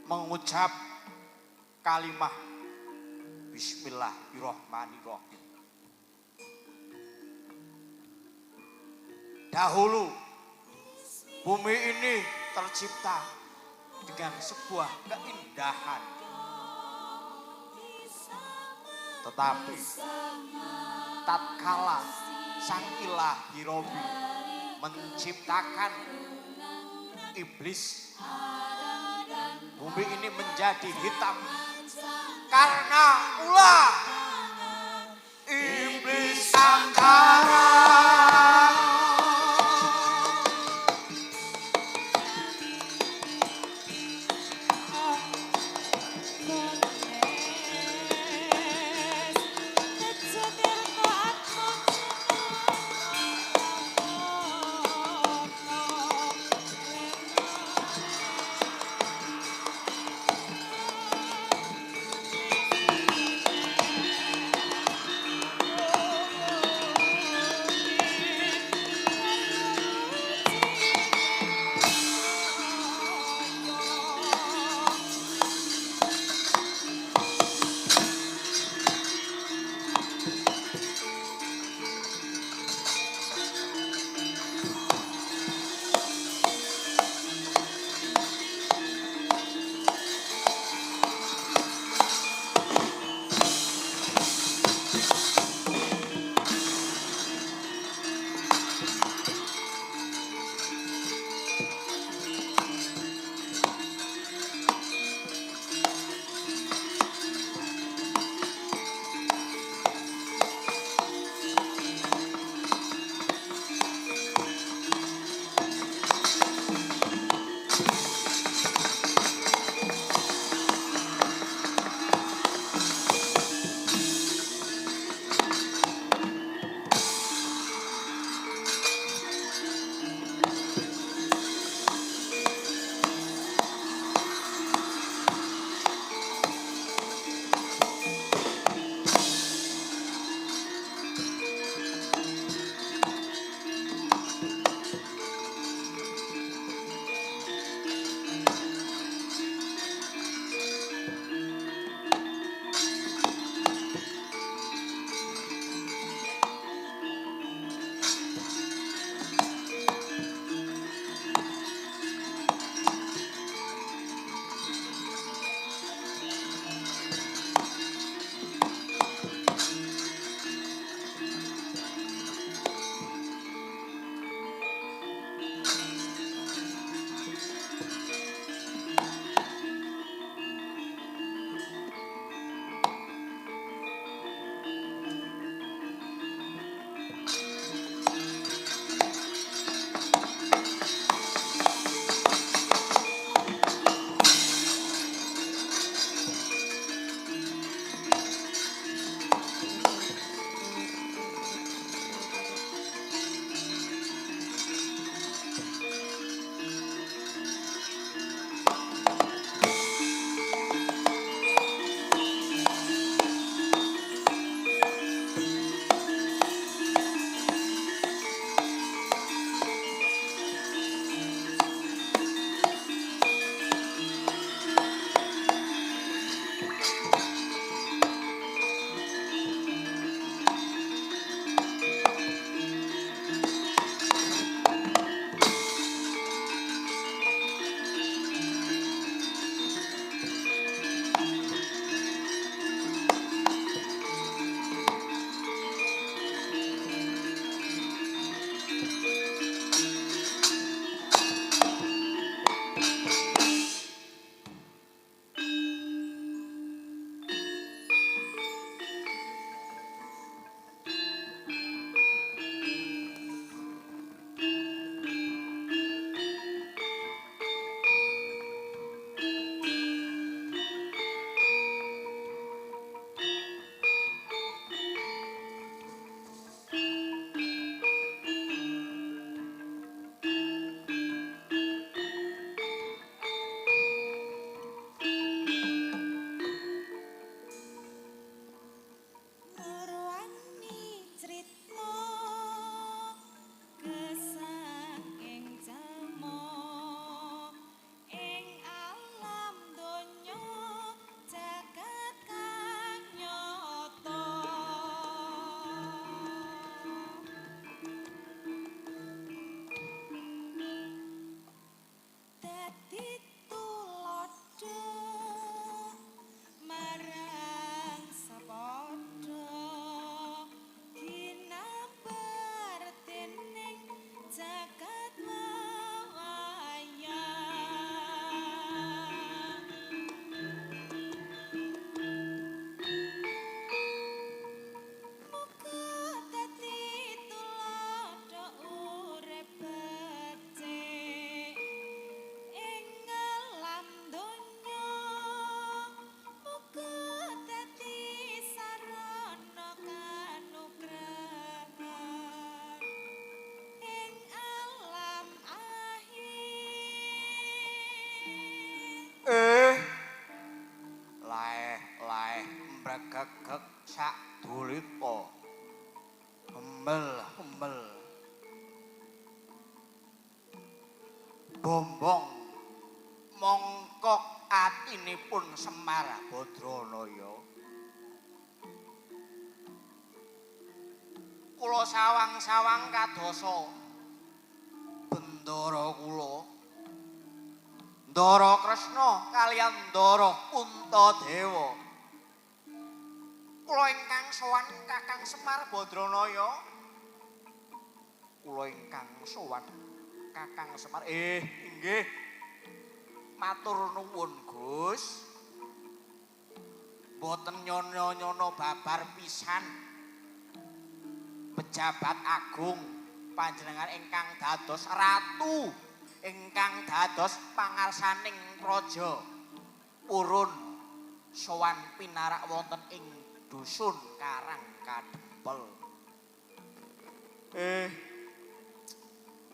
mengucap kalimah Bismillahirrahmanirrahim. Dahulu bumi ini tercipta dengan sebuah keindahan. Tetapi tatkala Sang Ilahi Robbi menciptakan iblis, bumi ini menjadi hitam karena ulah iblis angkara. humel. Bombong mongkok atinipun Semar Badranaya. Kula sawang-sawang kadosa bendara kula Ndara Kresna kaliyan Ndara Puntadewa. Kula ingkang sowan Kakang Semar Badranaya. Kula ingkang sowan Kakang Semar. Inggih. Matur nuwun, Gus. Boten nyono-nyono babar pisan. Pejabat agung panjenengan ingkang dados ratu, ingkang dados pangarsaning praja purun sowan pinarak wonten ing dusun Karang Kadempel.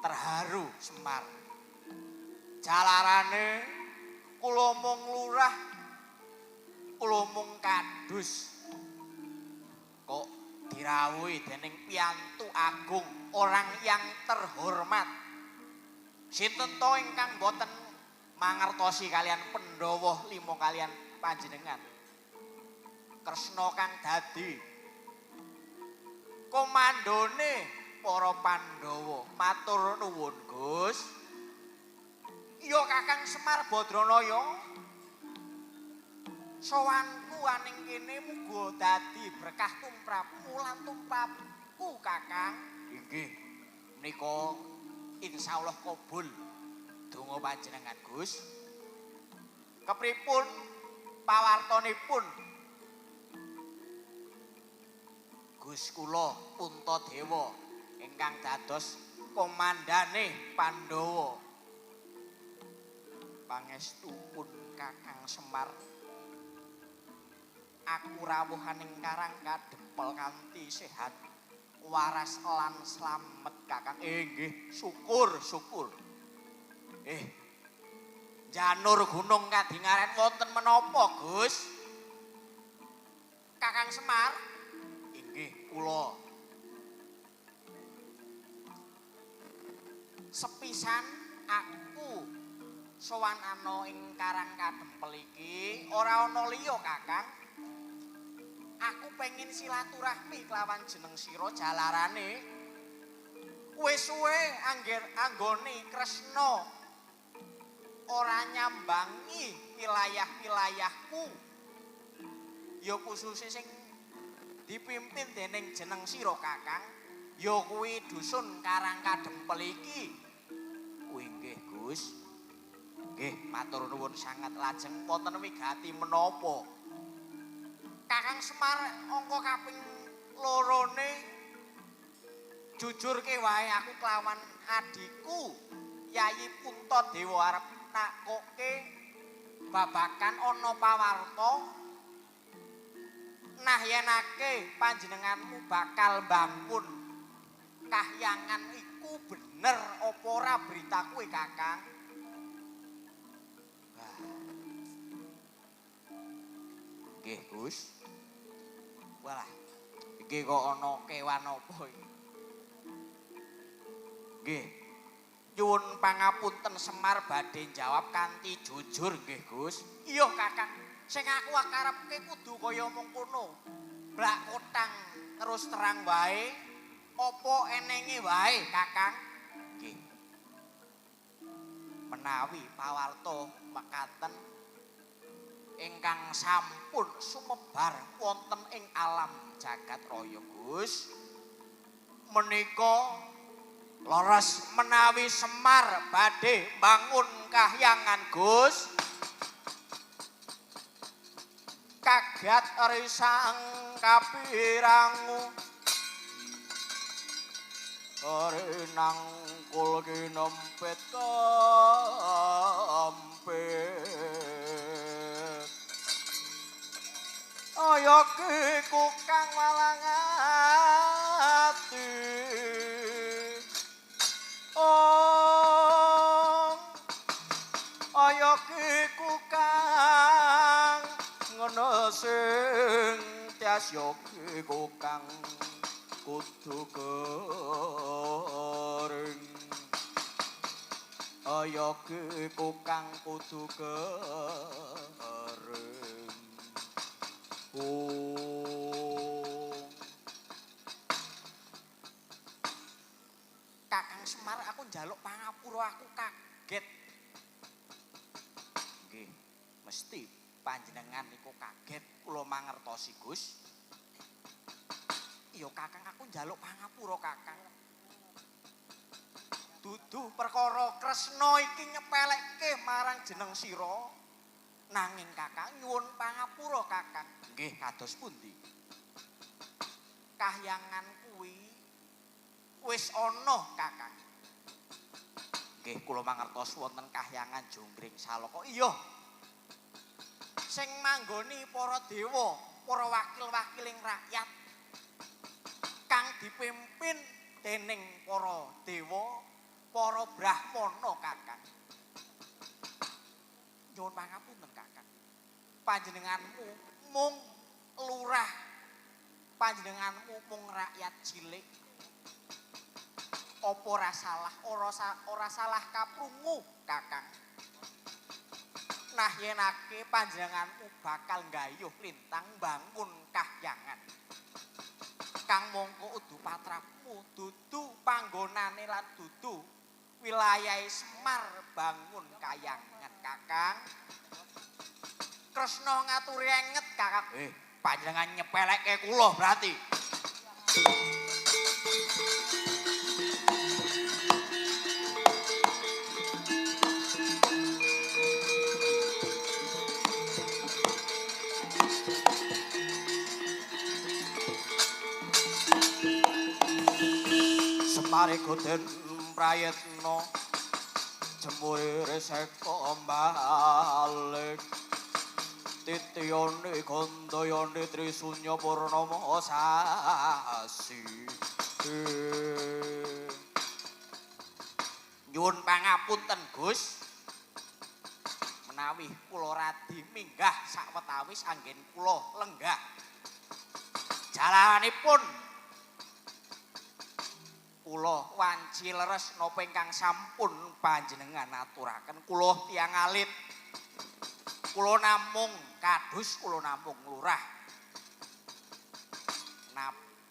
Terharu Semar. Jalarane kula mung lurah, kula mung kadus. Kok dirawuhi dening piyantu agung, orang yang terhormat. Sinten to ingkang boten mangertosi kalian Pandhawa 5 kalian panjenengan. Kresna kang dadi komandone para Pandhawa. Matur nuwun, Gus. Iya Kakang Semar Badranaya. Sowanku aning kene muga dadi berkah tumrapmu lan tumrapku, Kakang. Inggih. Menika insyaallah kabul donga panjenengan, Gus. Kepripun pawartanipun Gus kula Puntadewa ingkang dados komandane Pandhawa. Pangestupun Kakang Semar, aku rawuhaning Karang Kadempel kanthi sehat, waras lan slamet, Kakang. Nggih, syukur. Janur Gunung Kadingaren wonten menapa, Gus? Kakang Semar? Inggih, kula. Sepisan aku sowan ana ing Karang Kadempel iki ora ana liya, Kakang. Aku pengen silaturahmi kelawan jeneng sira jalarane wis suwe anggone Kresna ora nyambangi wilayah-wilayahku. Ya khusus sing dipimpin dening jeneng sira, Kakang. Ya kuwi dusun Karang Kadempel iki. Kuwi nggih, Gus. Nggih, matur nuwun sangat. Lajeng wonten wigati menapa? Kakang Semar angka kaping 2ne jujurke wae aku kelawan adikku Yayi Puntadewa arep nakoke babakan ana pawarta nahyanake panjenenganmu bakal bangun kahyangan iku bener apa ora beritaku, Kakang? Nggih, Gus. Walah, iki kok ana kewan apa iki? Nggih. Nyuwun pangapunten Semar badhe jawab kanthi jujur nggih, Gus. Iya, Kakang. Sing aku karepke kudu kaya mengkono. Blak kotang terus terang wae apa enenge wae, Kakang? Nggih. Menawi pawarta mekaten ingkang sampun sumebar wonten ing alam jagat raya, Gus. Menika leres menawi Semar badhe bangun kahyangan, Gus. Kagat risang kapirangu renang kul kinempet kempet aya kiku kang walang ati aya kiku kang ngono sing tias yo kiku kang kudu kering ayakiku kang kudu kering Kakang Semar aku njaluk pangapura aku kaget nggih mesti panjenengan niku kaget kula mangertosi Gus iya Kakang aku njaluk pangapura Kakang dudu perkara Kresna iki nyepelekke marang jeneng sira nanging Kakang nyuwun pangapura Kakang nggih kados pundi kahyangan kuwi wis ana Kakang nggih kula mangertos wonten kahyangan Jonggring Saloka iya sing manggoni para dewa para wakil-wakiling rakyat kang dipimpin dening para dewa, para brahmana Kakang. Nyuwun pangapunten Kakang. Panjenenganmu mung lurah, panjenenganmu mung rakyat cilik. Apa ora salah kaprungu Kakang. Nah yenake panjenenganmu bakal nggayuh lintang bangun kahyangan. Kang mongko udu patrapmu dudu panggonane lan dudu wilayahe Semar bangun kahyangan Kakang. Kresna ngaturi enget Kakang. Panjenengan nyepelekke kula berarti. Paregoden prayetna jemure seka balik titiyane gandayane trisunya purnama sasi nyuwun pangapunten Gus menawi kula radi minggah sawetawis anggen kula lenggah jalanipun kula wanci leres napa ingkang sampun panjenengan aturaken kula tiyang alit kula namung kadus kula namung lurah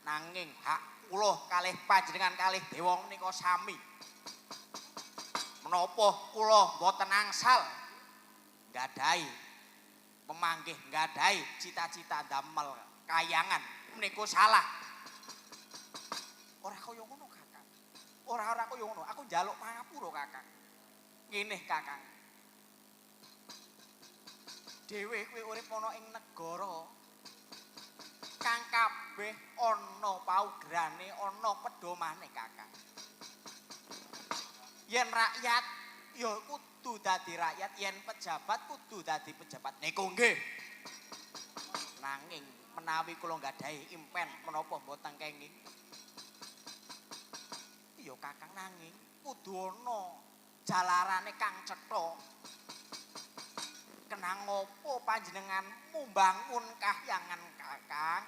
nanging hak kula kalih panjenengan kalih dewa menika sami menapa kula boten angsal nggadahi pemanggih nggadahi cita-cita damel kayangan menika salah ora kaya ngono Ora kaya ngono, aku njaluk pangapura Kakang. Ngene Kakang. Dhewe kuwi urip ana ing negara kang kabeh ana paugerane, ana pedomane Kakang. Yen rakyat ya kudu dadi rakyat, yen pejabat kudu dadi pejabat. Niku nggih. Nanging menawi kula nggadahi impen menapa mboten kenging ya Kakang nanging kudu ana jalarane kang cetha. Kenang ngopo panjenenganmu mbangun kahyangan Kakang?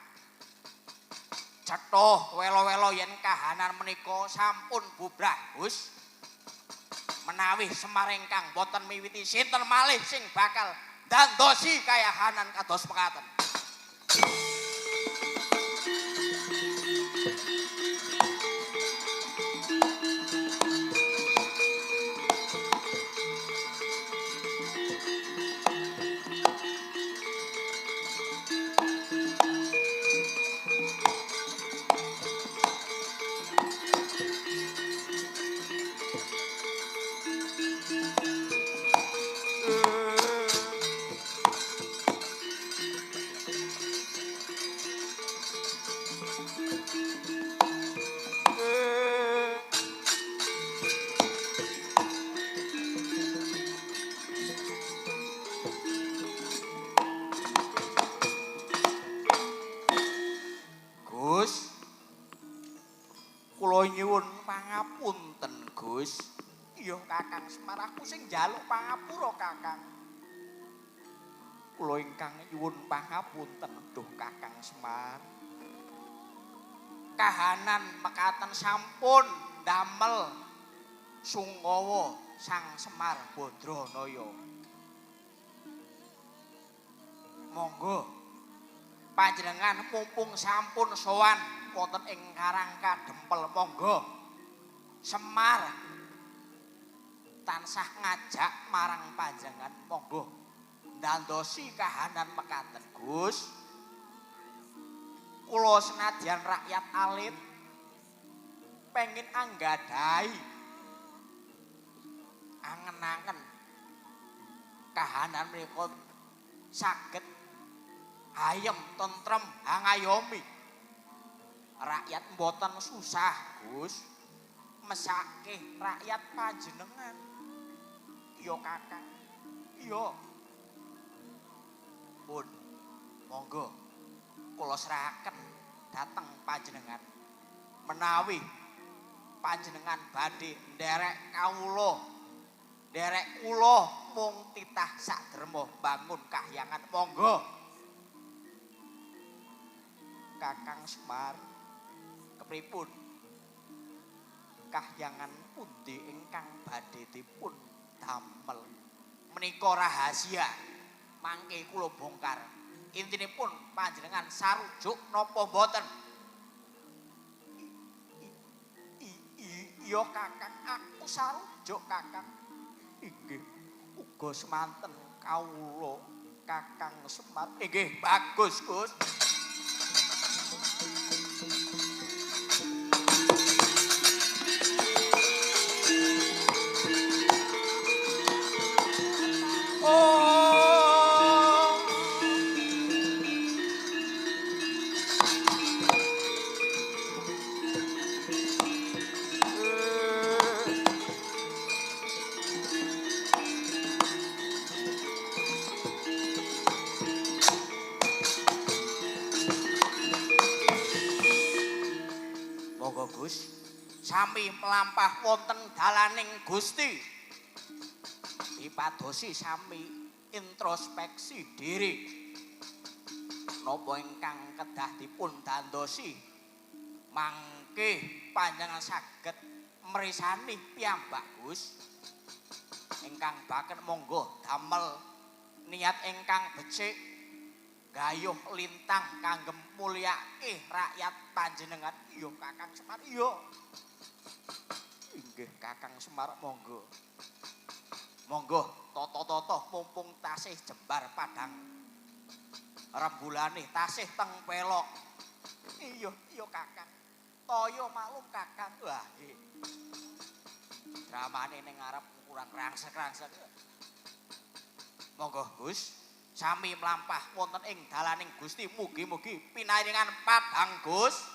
Cetha welo-welo yen kahanan menika sampun bubrah, Gus. Menawi Semar ingkang boten miwiti sinten malih sing bakal ndandosi kayahanan kados mekaten. Nyuwun pangapunten Gus. Iya Kakang Semar aku sing njaluk pangapura Kakang. Kula ingkang nyuwun pangapunten duh Kakang Semar. kahanan mekaten sampun damel Sungkawa Sang Semar Badranaya. Monggo panjenengan mumpung sampun sowan wonten ing Karang Kadempel, monggo Semar tansah ngajak marang panjenengan, monggo ndandosi kahanan mekaten Gus. Kula senadyan rakyat alit pengin anggadhahi angen-angen kahanan menika saged ayem tentrem hangayomi. Rakyat mboten susah Gus, mesake rakyat panjenengan. Iya Kakang, iya. Pun monggo kula serahaken dhateng panjenengan menawi panjenengan badhe nderek kawula, nderek kula mung titah saderma bangun kahyangan, monggo. Kakang Semar, kepripun kahyangan pundi ingkang badhe dipun damel? Menika rahasia mangke kula bongkar. Intinipun panjenengan sarujuk napa mboten? Iya Kakang, aku sarujuk Kakang. Inggih, uga semanten kawula Kakang Semar. Inggih, bagus Gus. Sami melampah wonten dalaning Gusti, dipadosi sami introspeksi diri. Napa ingkang kedah dipun dandosi mangke panjenengan saged mrisani piyambak Gus. Ingkang baken monggo damel niat ingkang becik gayuh lintang kangge mulyake rakyat panjenengan. Iya Kakang Semar, iya. Inggih Kakang Semar, monggo. Monggo toto-toto mumpung tasih jembar padang rembulane tasih teng pelok. Iya, iya Kakang. Toya maklum Kakang. Wah, nggih. Dramane ning ngarep kurang rangsek-rangsek. Monggo Gus, sami mlampah wonten ing dalaning Gusti, mugi-mugi pinaringan padang Gus.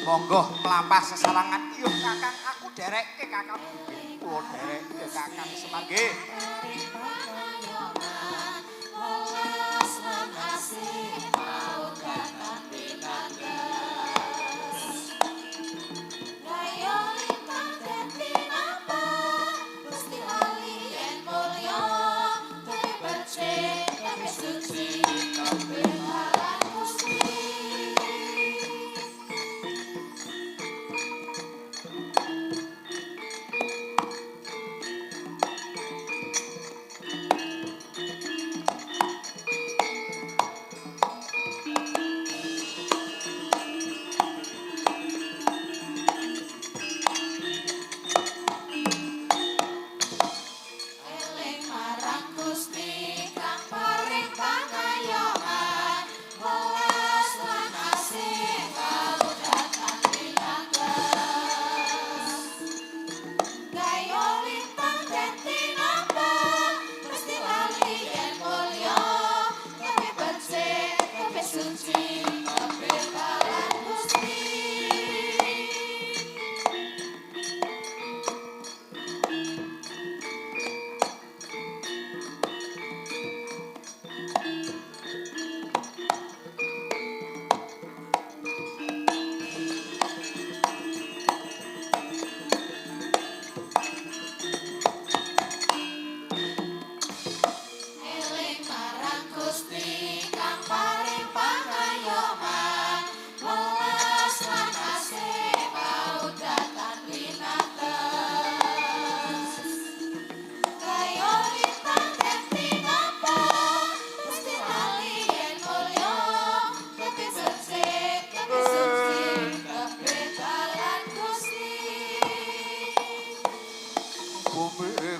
Monggo melampah sesalangan. Iya Kakang, aku derekke Kakang. Kula derekke Kakang Semar nggih.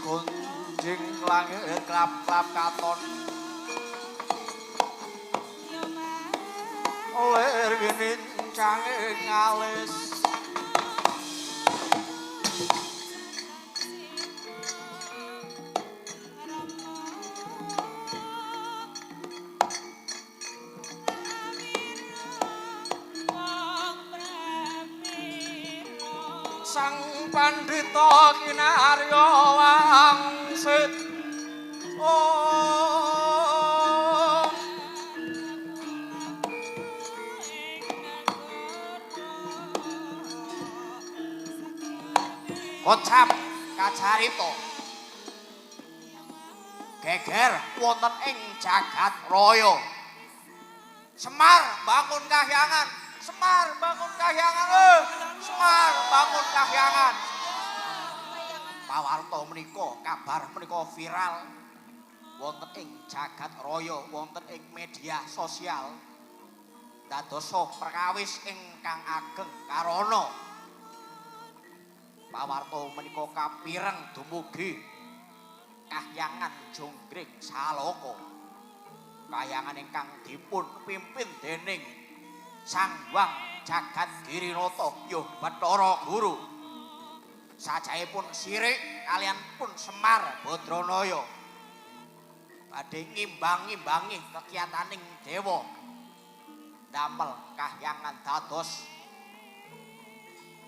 gunjing langit klap-klap katon lir genincang ing alis sang pandhita kinarya wangsit oh kocap kacarita geger wonten ing jagat raya Semar bangun kahyangan Semar bangun kahyangan Semar bangun kahyangan pawarta menika kabar menika viral wonten ing jagat raya wonten ing media sosial dadosa perkawis ingkang ageng karana pawarta menika kapireng dumugi kahyangan Jonggring Salaka kahyangan ingkang dipun pimpin dening Sang Hyang Jagat Girinata Yuh Bathara Guru sajaipun sirik kalian pun Semar Badranaya badhe ngimbang-imbangi kekiyataning dewa damel kahyangan dados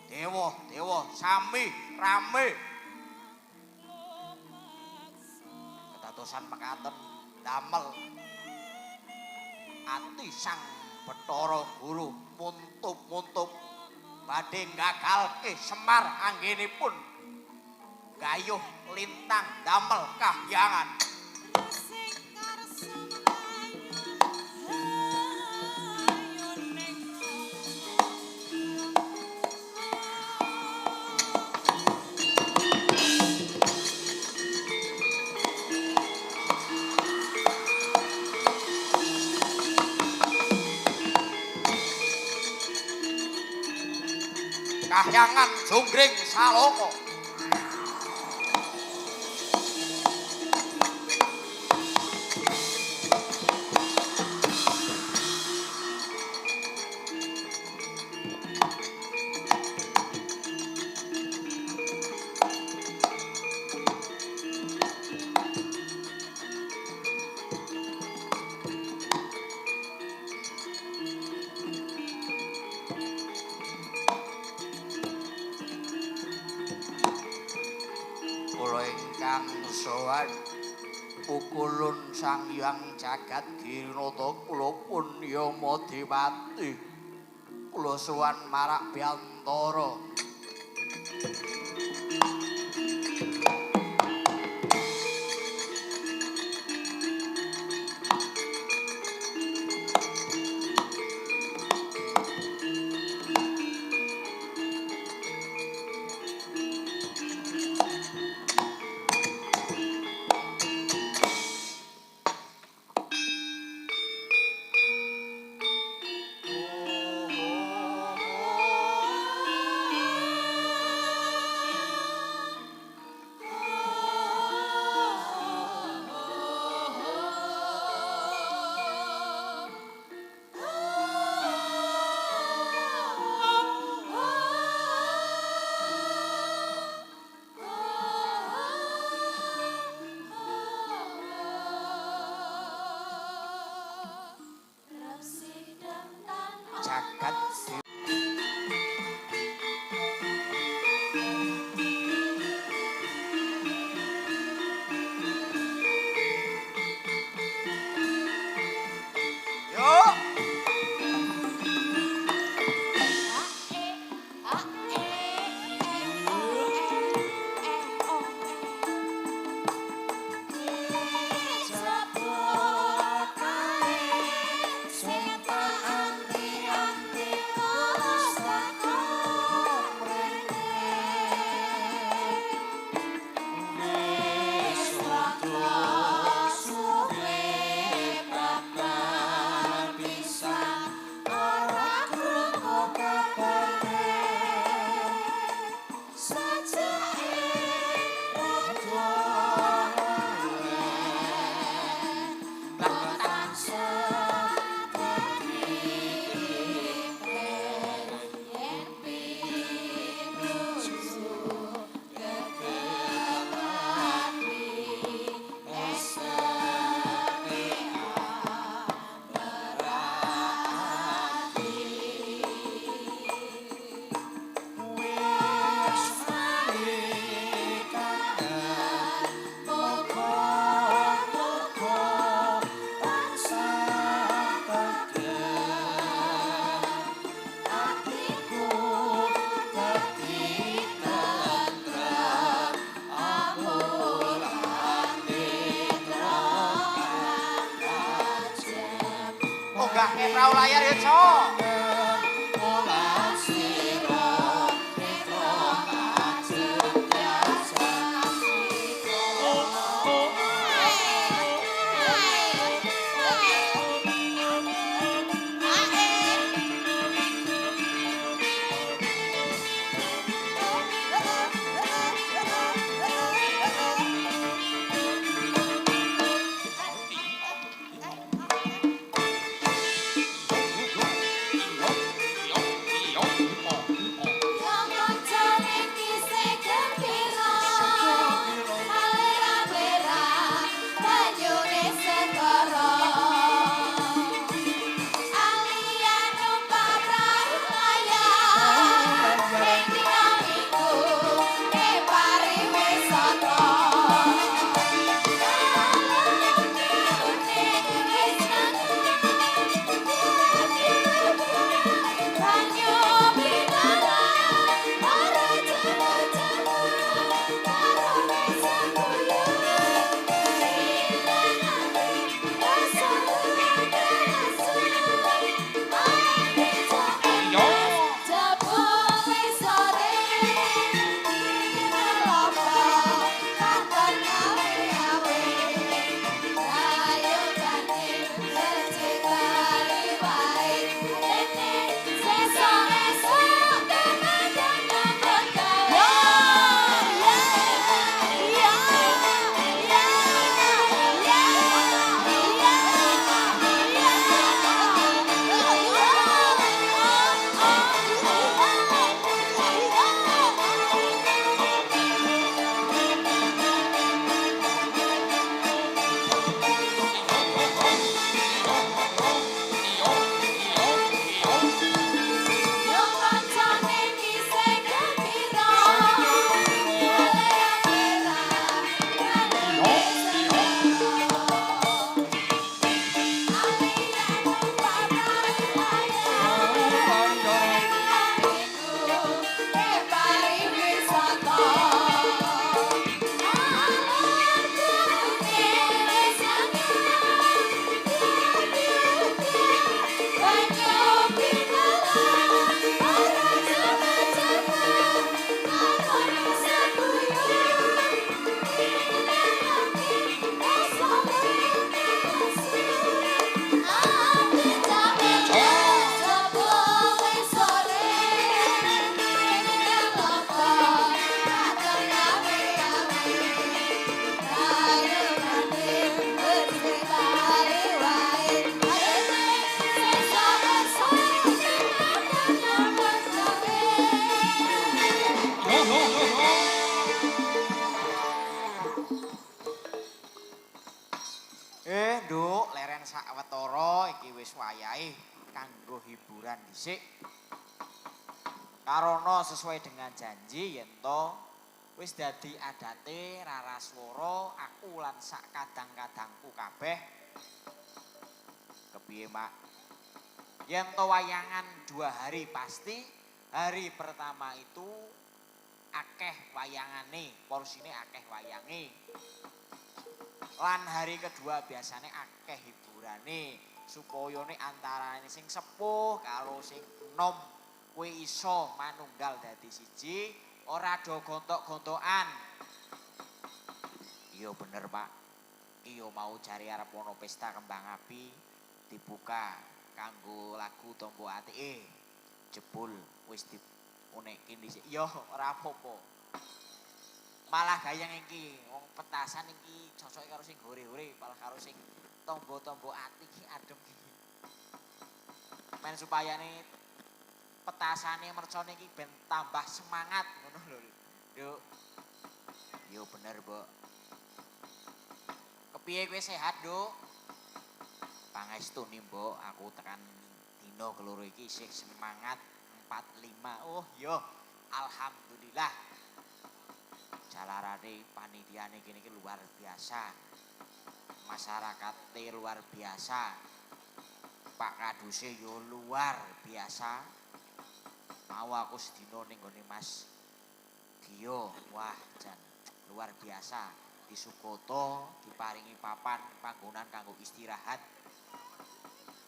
dewa sami rame kedadosan mekaten damel ati Sang Bathara Guru muntup-muntup badhe nggagalke Semar anggenipun gayuh lintang damel kahyangan kahyangan Jonggring Salaka sowan pukulun Sang Hyang Jagat Girinata kula pun Yama Dewati kula sowan marak Biantara munggahke perahu layar ya, Cok. Nduk, leren sawetara iki wis wayahe kanggo hiburan dhisik. Karana sesuai dengan janji yen to wis dadi adate Raraswara aku lan sak kadang-kadangku kabeh. Kepiye, Mak? Yen to wayangan 2 hari pasti, hari pertama itu akeh wayangane, porsine akeh wayange. Lan hari kedua biasanya akeh hiburane supaya nek antarane sing sepuh karo sing enom kuwi iso manunggal dadi siji, ora do gontok-gontokan. Iya bener, Pak. Iya mau jare arep ana pesta kembang api dibuka kanggo lagu Tombo Atike. Jebul wis diunekke dhisik. Iya ora apa-apa. Malah gayang iki wong petasan iki cocoke karo sing gore-gore malah karo sing tombo-tombo ati iki adem iki. Men supayane petasane mercone iki ben tambah semangat ngono lho. Yuk. Yo bener, Mbok. Kepiye kowe sehat, Nduk? Pangestuni, Mbok, aku tekan dina keloro iki isih semangat 45. Oh, yo. Alhamdulillah. Jalarane panitiane kene iki luar biasa. Masyarakate luar biasa. Pak Kaduse yo luar biasa. Mau aku sedina ning gone Mas Gio, wah jan luar biasa. Di Sukoto diparingi papan panggonan kanggo istirahat.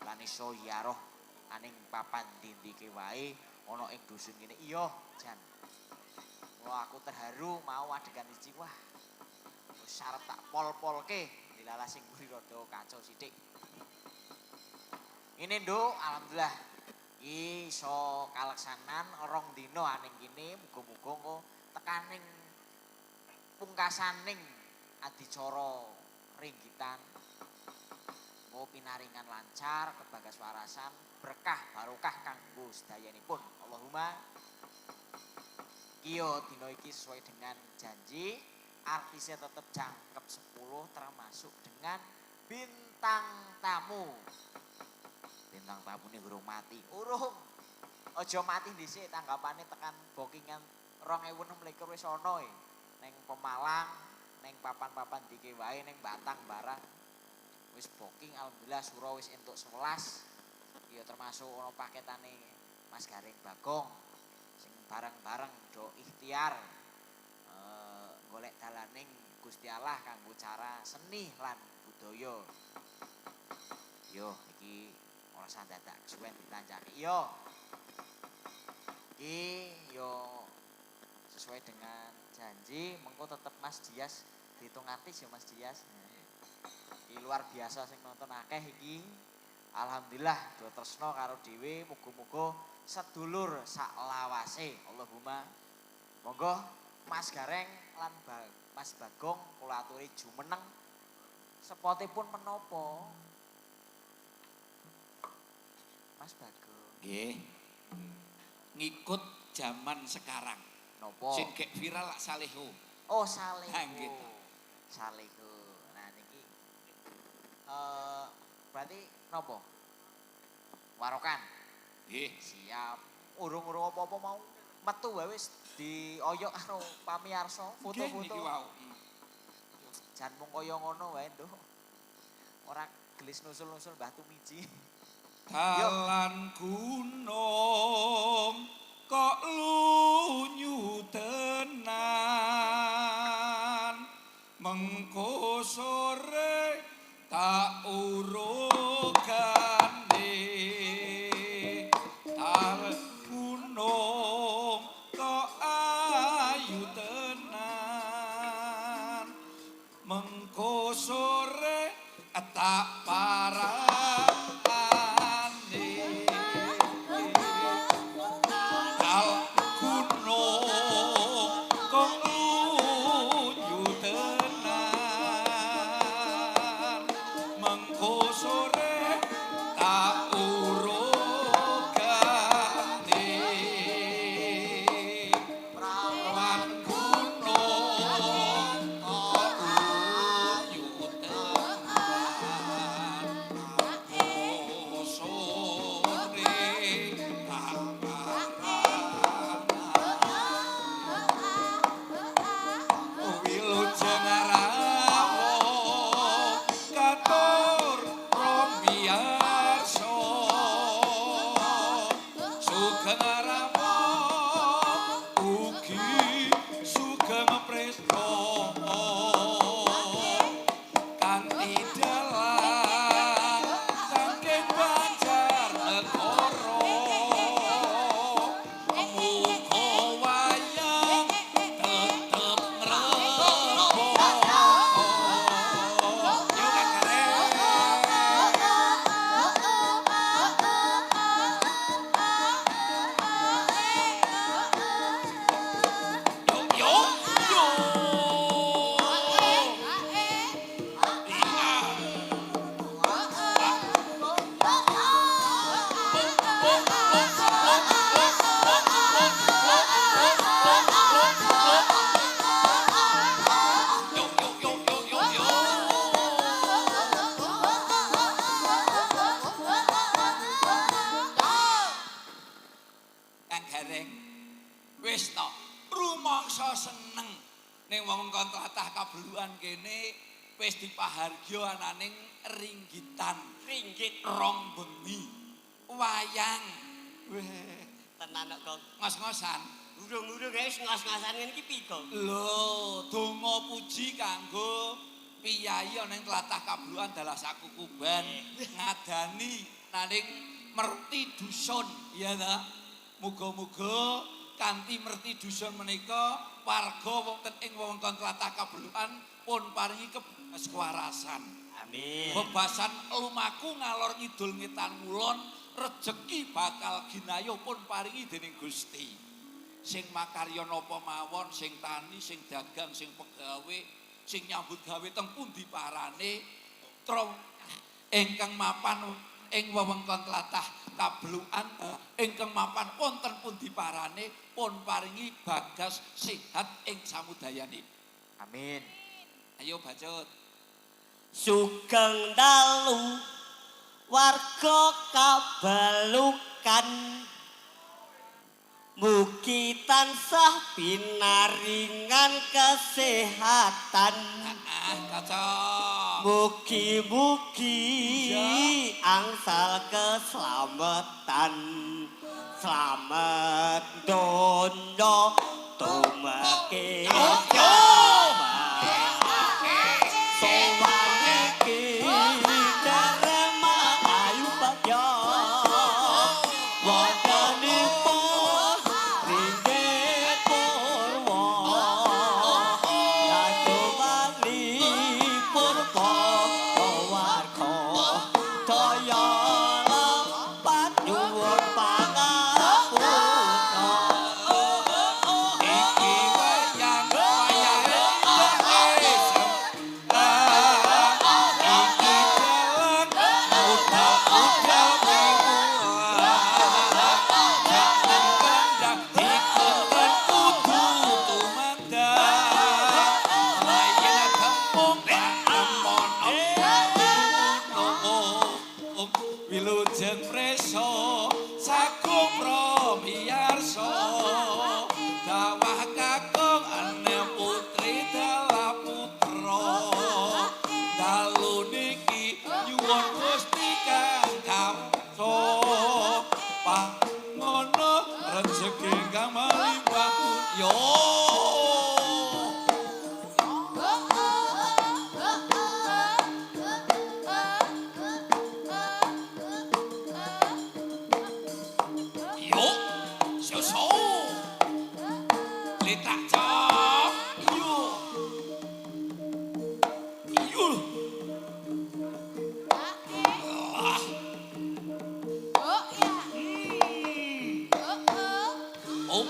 lan iso ziarah aning papan ndi-ndike wae ana ing dusun kene. Iya, Jan. Wah, aku terharu mau adegan iki. Wah, wis arep tak pol-polke dilala sing mburi rada kacau sithik. Ini Nduk, alhamdulillah iso kaleksanan rong dina aning kene, muga-muga engko tekaning pungkasaning adicara ringgitan mau pinaringan lancar, kebagaswarasan, berkah barokah kanggo sedayanipun. Allahumma. Iyo dina iki sesuai dengan janji, artisnya tetap jangkep 10 termasuk dengan bintang tamu. Bintang tamu ini urung mati. Urung. Aja mati dhisik tanggapane tekan bookingan 2026 wis ana e. Ning Pemalang, ning papan-papan dike wae ning Batang barang. Wis booking alhamdulillah sura wis entuk 11. Ya termasuk ana paketane Mas Garing Bagong sing bareng-bareng do ikhtiar golek dalaning Gusti Allah kanggo cara seni lan budaya. Yo iki ora sandadak suwen ditancani. Yo. Iki yo sesuai dengan janji mengko tetep Mas Dias dihitung artis ya Mas Dias. Iki luar biasa sing nonton akeh iki. Alhamdulillah do tresno karo dhewe muga-muga sedulur sak lawase. Allahumma. Monggo Mas Gareng lan Mas Bagong kula aturi jumeneng spotipun menapa? Mas Bagong. Nggih. Ngikut zaman sekarang. Napa? Sing gek viral lak Saleho. Oh, Saleho. Ha nggih. Saleho. Nah niki berarti napa? Warokan. Nggih. Siap. Urung-urung apa-apa mau metu wae wis dioyok karo pamirsa foto-foto. Niki wau. Jan mung kaya ngono wae, Nduk. Ora gelis nusul-nusul Mbah Tumiji. Dalan gunung kok lunyu tenan mengko sore tak urugane dalan gunung kok ayu tenan mengko sore tak parah wis dipahargya ananing ringgitan ringgit rong bengi wayang tenan kok ngos-ngosan urung-urung guys ngos-ngosan ngene iki piye kok lho donga puji kanggo piyayi ana ing tlatah Kabluan dalah sakukuban ngadani naning merti dusun ya ta. Muga-muga kanthi merti dusun menika warga wonten ing wewengkon tlatah Kabelukan pun paringi kebebas kewarasan. Amin. Bebasan lumaku ngalor ngidul ngetan ngulon rejeki bakal ginayo pun paringi dening Gusti. Sing makarya napa mawon, sing tani, sing dagang, sing pegawe, sing nyambut gawe teng pundi parane ingkang mapan ing wewengkon tlatah Kabelukan ingkang mapan wonten pundi parane pun paringi bagas sehat ing samudayane. Amin. Ayo bacut. Sugeng dalu warga Kabelukan, mugi tansah pinaringan kesehatan. Kacau. Mugi-mugi angsal keselamatan, selamat donya tumeke sowan iki derema ayu bagya wontenipun ringgih purwa yadowani purwa warga daya lampat nyuwun pangapunten. Iki wayang Wilujeng preso sakupro miyarso dawah kakung ane putri dala putro dalu niki nyuwun Gusti kang kamso pangono rezeki kang malimpah yo. Letak cok, iyo. Oh,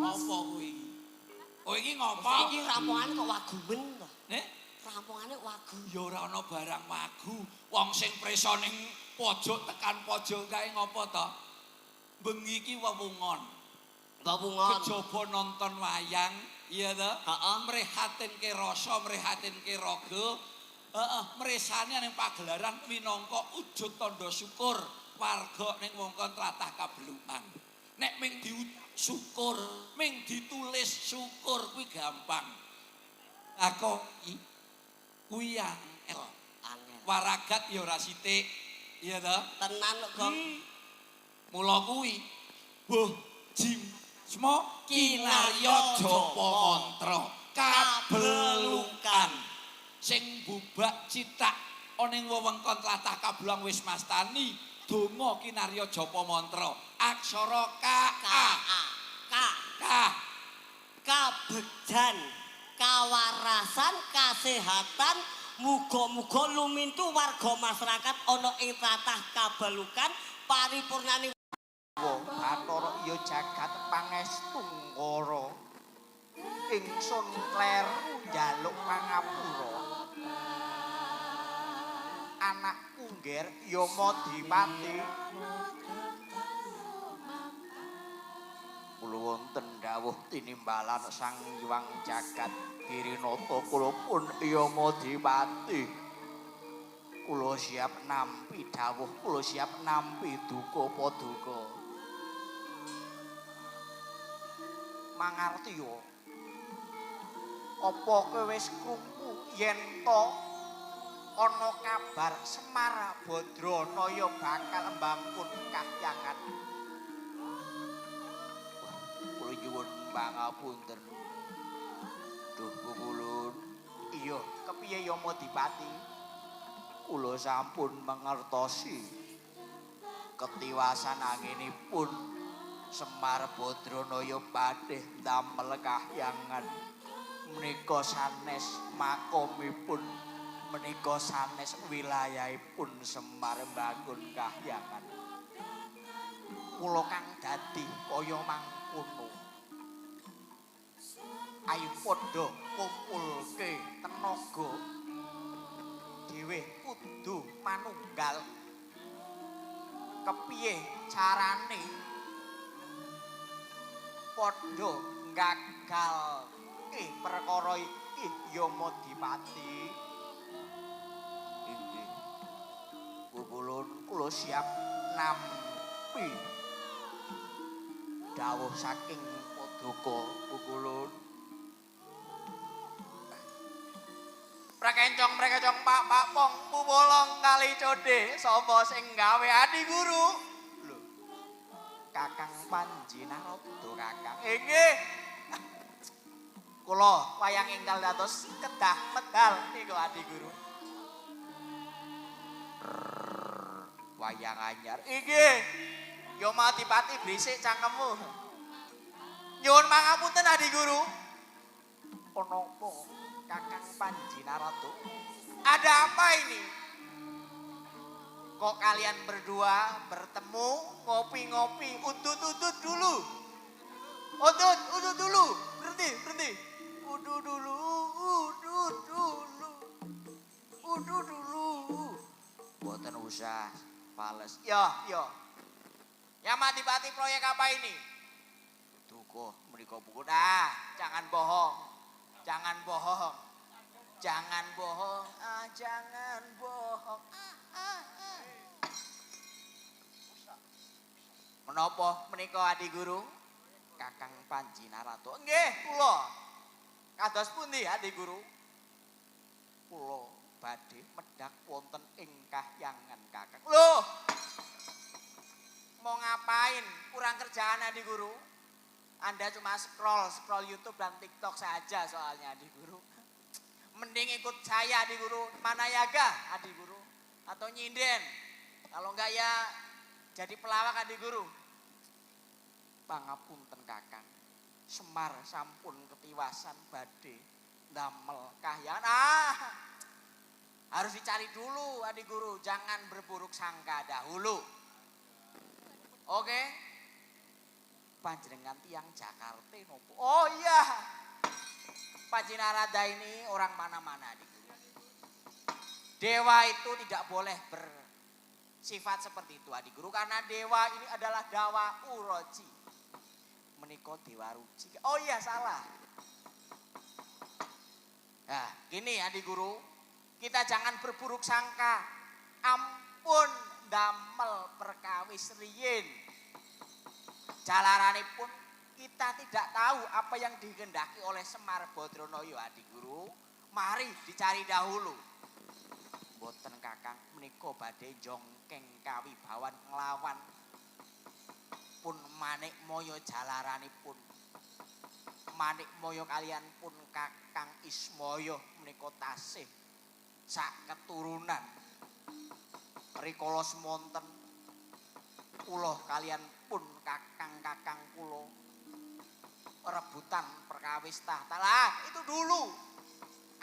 apa kuwi? Oh iki ngopo? Iki rampungane kok wagu men to. Nek Rampungane wagu. ya ora ana barang wagu. Wong sing presa ning pojok tekan pojok kae ngopo to? Bengi iki wewungan. Wewungan. Kejaba nonton wayang, iya to? Heeh. Mrehatinke rasa, mrehatinke raga. Heeh, mresane ning pagelaran minangka wujud tandha syukur warga ning wewengkon tlatah Kabelukan. Nek ming syukur, ming ditulis syukur kuwi gampang. Aku kuwi angel. Angel. Waragat ya ora sithik, iya to? Tenan kok, Gong. Mula kuwi, Buh Jim Smo Kinarya Japa Mantra Kabelukan sing bubak cithak ana ing wewengkon tlatah Kabelukan wis mastani donga Kinarya Japa Mantra aksara KA Kabegjan, kawarasan, kasehatan, muga-muga lumintu warga masyarakat ana ing tlatah Kabelukan paripurnaning Bathara ya jagat pangestungkara. Ingsun kleru njaluk pangapura. Anakku ngger Yamadipati. Kula wonten dawuh tinimbalan Sang Hyang Jagat Girinata kula pun Yamadipati. Kula siap nampi dawuh, kula siap nampi duka paduka. Mangartiya. Apa kowe wis krungu yen to ana kabar Semar Badranaya bakal mbangun kahyangan? Kula nyuwun pangapunten. Duh Kulun. Iya, kepiye Yamadipati? kula sampun mangertosi ketiwasan anginipun Semar Badranaya badhe damel kahyangan menika sanes makomipun menika sanes wilayahipun Semar mbangun kahyangan kula kang dadi kaya mangkono ayo padha kumpulke tenaga dhewe kudu manunggal kepiye carane padha gagalke perkara iki Yamadipati inggih kula siap nampi dawuh saking Padaka Pukulun Prekencong Pak Pong pubolong kali code sapa sing gawe Adi Guru lho Kakang Panji Narada Kakang nggih kula wayang enggal dados kedah medal niku Adi Guru wayang anyar nggih Yamadipati brisik cangkemmu nyuwun pangapunten Adi Guru ana apa Kakang Panji Narada ada apa ini kok kalian berdua bertemu ngopi-ngopi udut dulu udut dulu berhenti udut dulu boten usah fales yo Yamadipati proyek apa ini duko menika buku jangan bohong jangan bohong menapa menika Adi Guru Kakang Panji Narada nggih kula kados pundi Adi Guru kula badhe medhak wonten ing kahyangan Kakang lho mau ngapain kurang kerjaan Adi Guru Anda cuma scroll YouTube dan TikTok saja soalnya Adi Guru mending ikut saya Adi Guru mana yaga Adi Guru atau nyinden kalau enggak ya jadi pelawak Adi Guru pangapunten Kakang Semar sampun ketiwasan badhe damel kahyangan harus dicari dulu Adi Guru jangan berburuk sangka dahulu oke panjenengan tiang Jakarta nopo oh iya Panji Narada ini orang mana-mana Adi Guru dewa itu tidak boleh bersifat seperti itu Adi Guru karena dewa ini adalah Dawa Uroji menika Dewa Ruci oh iya salah nah gini Adi Guru kita jangan berburuk sangka ampun damel perkawis riyin jalaranipun kita tidak tahu apa yang dikehendaki oleh Semar Badranaya Adi Guru mari dicari dahulu boten Kakang menika badhe jongkeng kawibawan nglawan pun Manik Maya jalaranipun Manik Maya kalian pun Kakang Ismaya menika tasih sak keturunan rikala semonten kula kalian pun kakang-kakang kula rebutan perkawis tahta lah itu dulu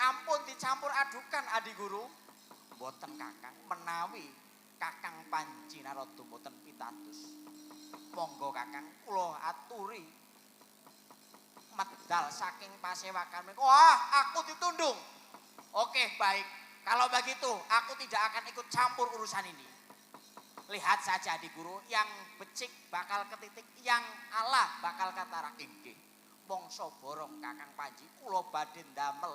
ampun dicampur adukan Adi Guru boten Kakang menawi Kakang Panji Narada boten pitados monggo Kakang kula aturi medal saking pasewakan wah aku ditundung oke baik kalau begitu aku tidak akan ikut campur urusan ini lihat saja Adi Guru yang becik bakal ketitik yang Allah bakal katarak inggih mongso borong Kakang Panji kula badhe ndamel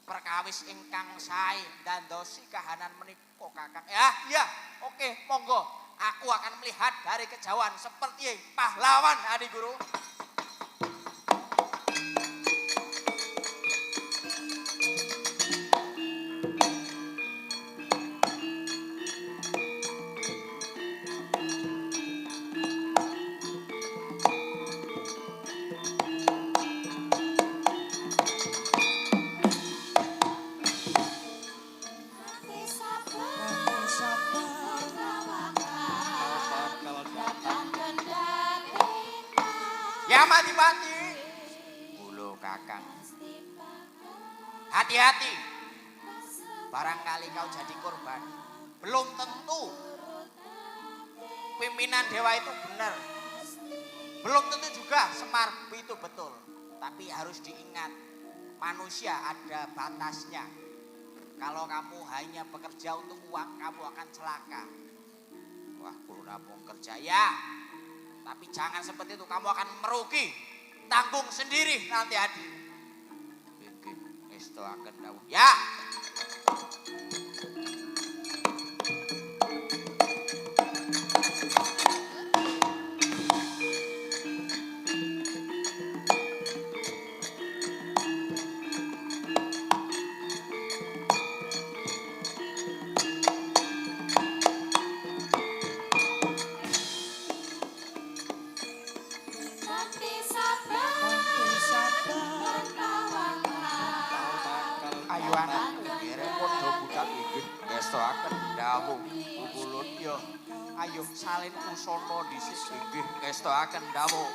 perkawis ingkang sae ndandosi kahanan menika Kakang ya oke monggo aku akan melihat dari kejauhan seperti pahlawan Adi Guru Adipati. Bulu Kakang. Hati-hati. Barangkali kau jadi korban. Belum tentu pimpinan dewa itu benar. Belum tentu juga Semar itu betul. Tapi harus diingat, manusia ada batasnya. Kalau kamu hanya bekerja untuk uang, kamu akan celaka. Wah, kulo nampung kerja ya. Tapi jangan seperti itu, kamu akan merugi. Tanggung sendiri nanti Adi. Bikin esto akan dawuh. Ya. Ayo anakku, kira podo budak iki. Esto akan dawuh. Ulun yo. Ayo salin usono dhisik nggih. Esto akan dawuh.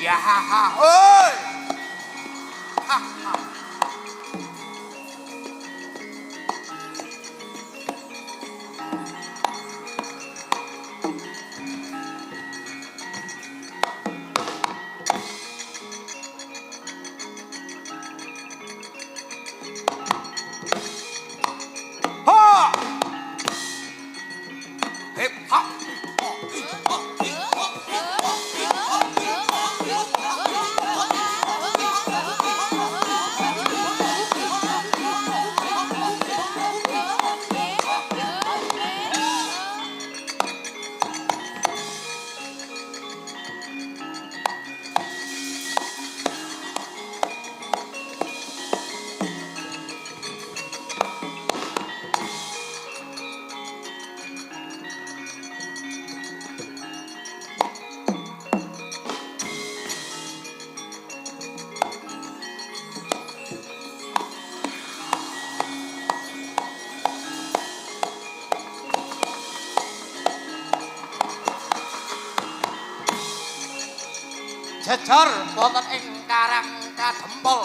Ya ha ha, oi. Ha ha. Ha! Hip hop. jejer wonten ing Karang Kadempel.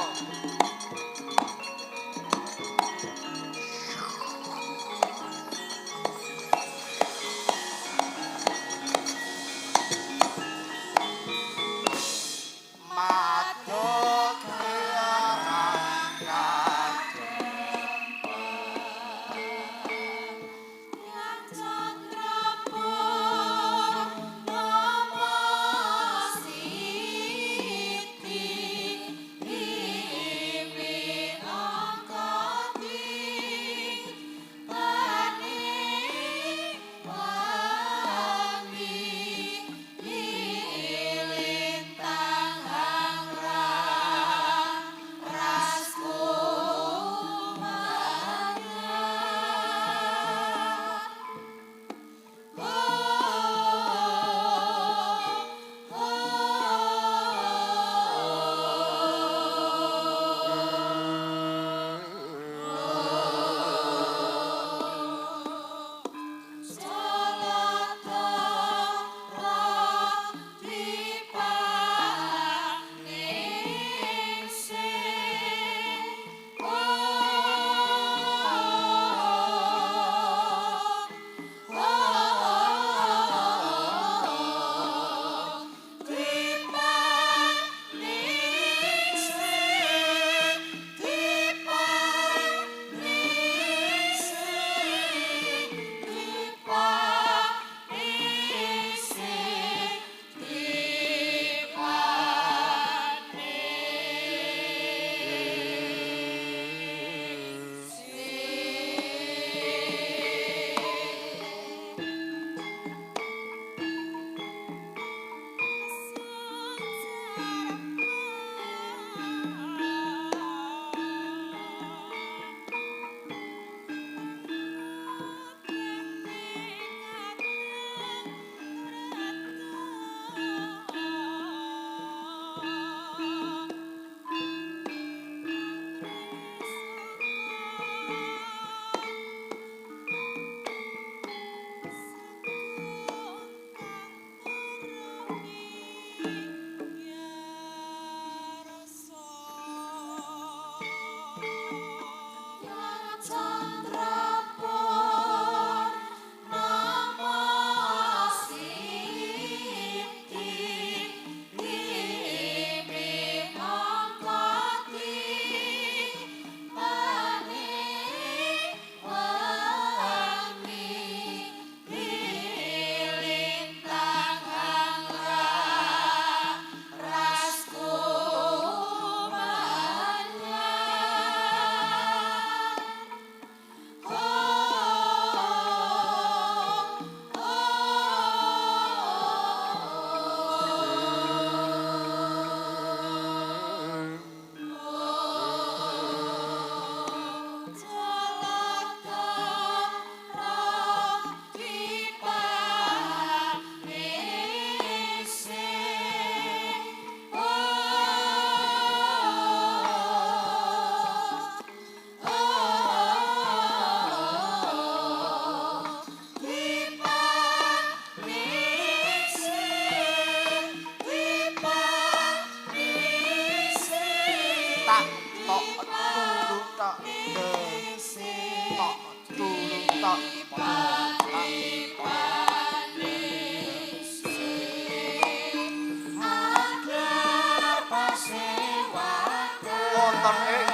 Wonten ing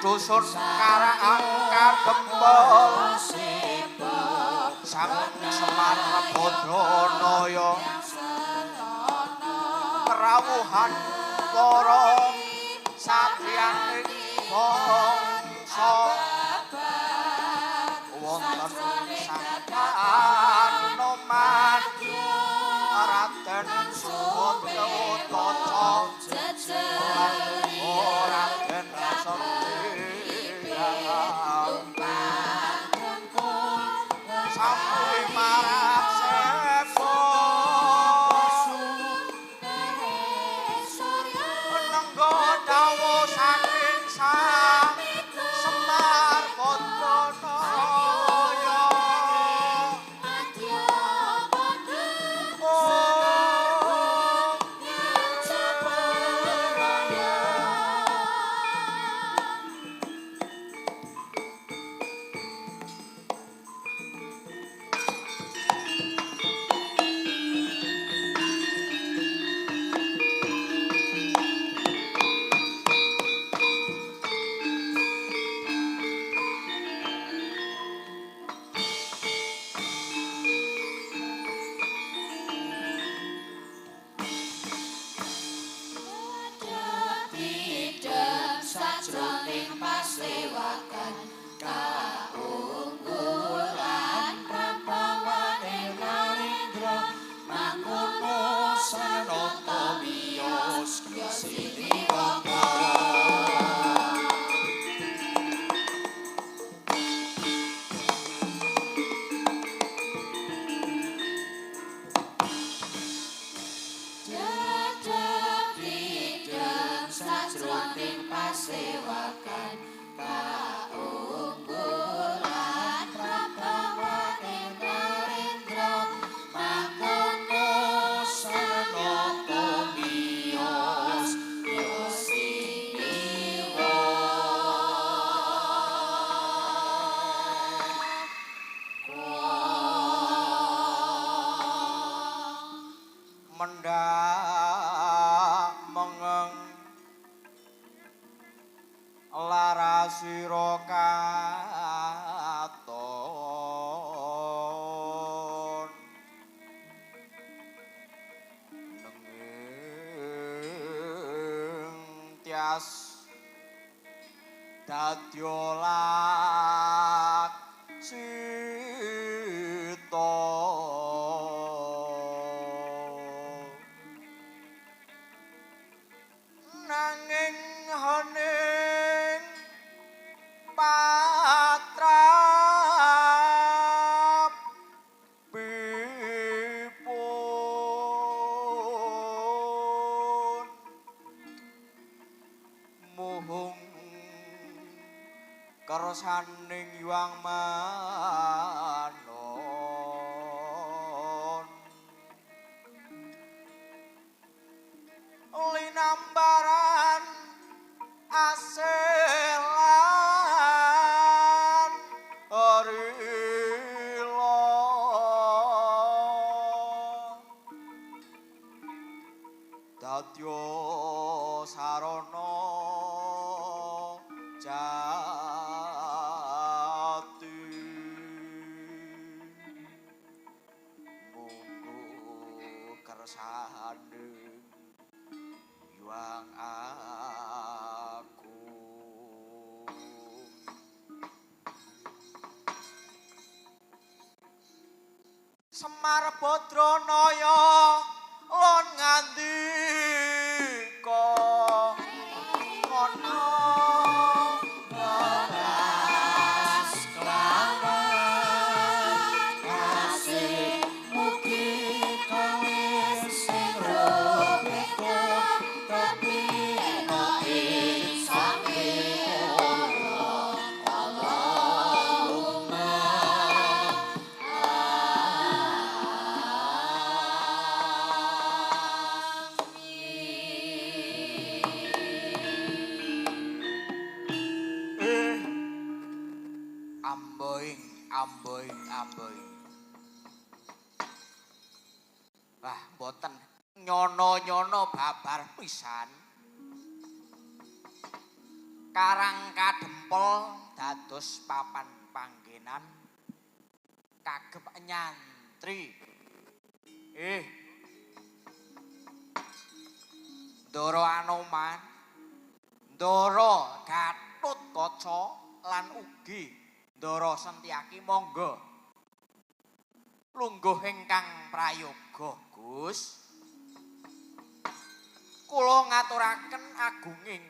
dusun Karang Kadempel Sang Semar Badranaya rawuhan para satriyan ing bangsa wonten sang Anoman Raden Suwantakaca Raden Satya sampai marap sepo penenggo dawa saking Sang Semar Badranaya tias dadyolak sito nanging hening patrap pipun muhung kersaning yuang manon linambaran aselan rila dadya sarana jati munggu kersaning yuang aku Semar Badranaya lon ngandika ngono baras kelawan kasih mugi kawis sing robeko tapi eno ing amboing. Wah, mboten nyono-nyono babar pisan. Karang kadempel dados papan panggenan kagem nyantri. Ndara Anoman, Ndara Gatotkaca lan ugi Ndara Sentyaki monggo lungguh ingkang prayoga Gus. Kula ngaturaken agunging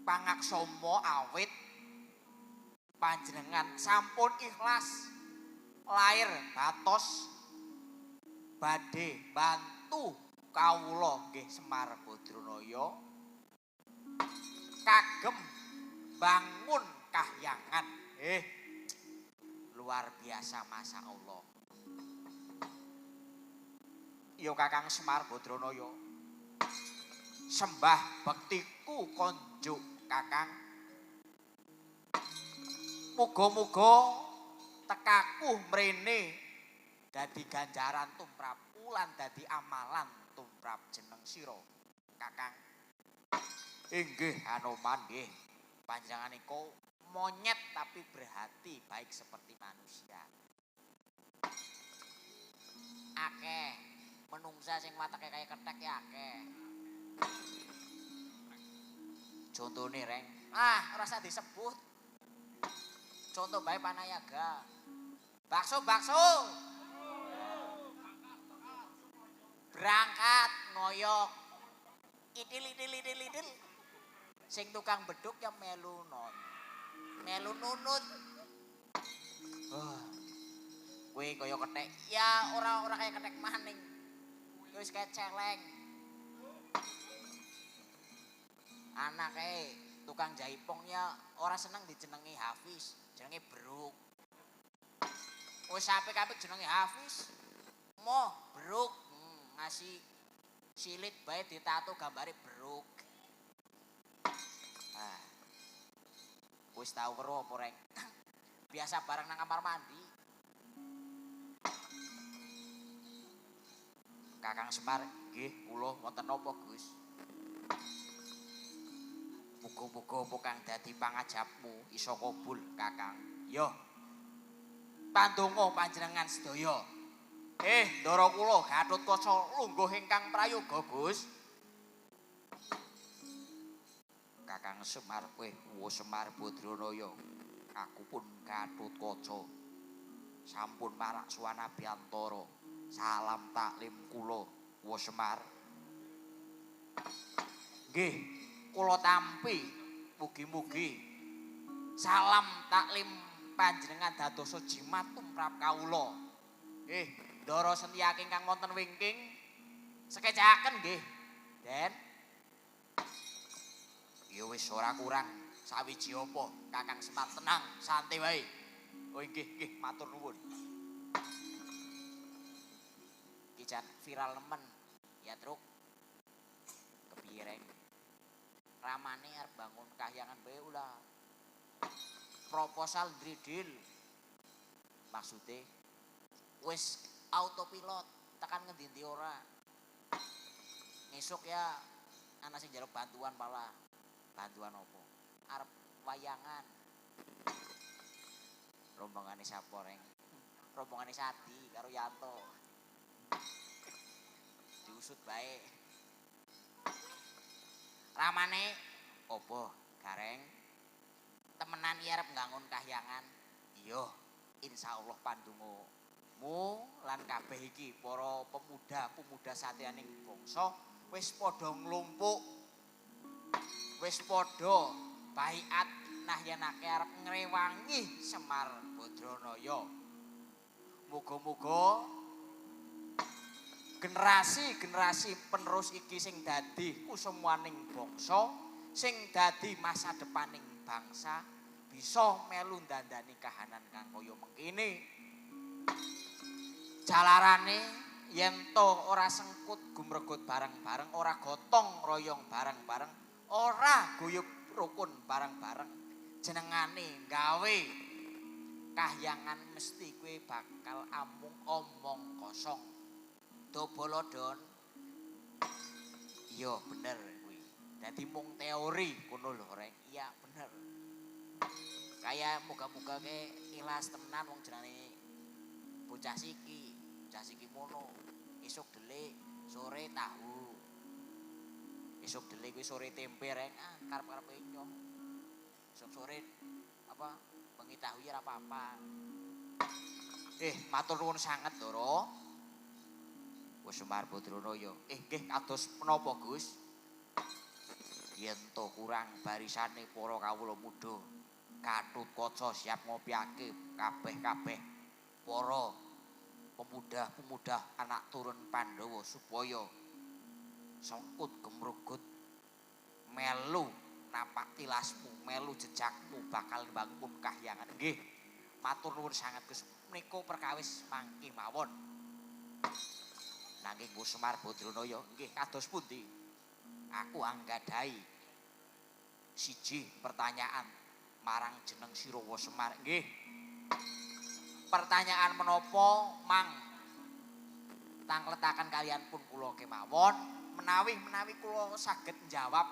pangaksama awit panjenengan sampun ikhlas lair batos badhe bantu kawula nggih Semar Badranaya kagem bangun kahyangan. Luar biasa Masya Allah. Yo Kakang Semar Badranaya. Sembah bektiku konjuk Kakang. Muga-muga tekaku mrene dadi ganjaran tumrap lan dadi amalan tumrap jeneng sira Kakang. Inggih Anoman nggih. Panjenengan niku monyet tapi berhati baik seperti manusia. Akeh menungsa sing watake kaya kethek ya akeh. Contone reng, ora usah disebut. Contoh bae Panayaga. Bakso. Berangkat ngoyok. Idil. Sing tukang beduk ya melu nunut. Kowe kaya kethek. Ya ora kaya kethek maning. Wis kaya celeng. Anake tukang jaipong ya ora seneng dijenengi Hafiz, jenenge Bruk. Wis apik-apik jenenge Hafiz. Moh Bruk, ngasih silit bae ditato gambare Bruk. Wis tau weruh apa rek? Biasa bareng nang kamar mandi. Kakang Semar, nggih kula wonten napa, Gus? Muga-muga apa kang dadi pangajapmu iso kabul, Kakang. Yo. Pandonga panjenengan sedaya. Ndara kula Gatotkaca lungguh ingkang prayoga, Gus. Kakang Semar Semar Badranaya. Aku pun Gatotkaca. Sampun marak suwana Biyantara. Salam taklim kula Wa Semar. Nggih, kula tampi mugi-mugi salam taklim panjenengan dadosa jimat tumrap kawula. Ndara Setyaki ingkang wonten wingking sekecaken nggih. Den. Ya wis ora kurang sawiji apa, Kakang Semar tenang, santai wae. Oh nggih, matur nuwun. Iki jan viral nemen. Ya, Truk. Kepiye reng? Ramane arep bangun kahyangan bae ulah. Proposal dridil. Maksude wis autopilot, tekan ngendi-endi ora. Ngesuk ya ana sing njaluk bantuan pala. Bantuan apa? Arep wayangan. Rombongane sapa reng? Rombongane Sadi karo Yanto. Diusut bae. Ramane opo gareng? Temenan iki arep nggangun kahyangan. Iya, insyaallah pandongamu lan kabeh iki para pemuda-pemuda satriyaning bangsa wis padha nglumpuk. Wis padha baiat nah yen akeh arep ngrewangi Semar Badranaya. Muga-muga generasi penerus iki sing dadi kusumaning bangsa, sing dadi masa depaning bangsa bisa melu ndandani kahanan kang kaya mengkene. Jalarane yen to ora sengkut gumregut bareng-bareng, ora gotong royong bareng-bareng, ora guyub rukun bareng-bareng, jenengane gawe kahyangan mesti kowe bakal amung omong kosong. Dobolodon. Iya bener kuwi. Dadi mung teori ngono lho rek. Iya bener. Kayak muga-muga ke ikhlas tenan wong jenenge bocah siki mono. Esuk delik, sore tahu. Esuk delik kuwi sore tempe rek. Karep-karepe nyoh. Esuk sore apa bengi tahu ya ora apa-apa. Matur nuwun sanget, Ndara. Semar Badranaya. Nggih kados menapa, Gus? Yen to kurang barisane para kawula muda, Gatotkaca siap ngopiake kabeh-kabeh para pemuda-pemuda anak turun Pandhawa supaya sengkut gemrugut melu napak tilasmu, melu jejakmu bakal bangun kahyangan. Nggih, matur nuwun sanget Gus. Menika perkawis mangke mawon. Nanging Semar Badranaya nggih kados pundi? Aku anggadhahi siji pertanyaan marang jeneng sira Semar. Nggih. Pertanyaan menapa mang tangletaken kalian pun kula kemawon menawi kula saged njawab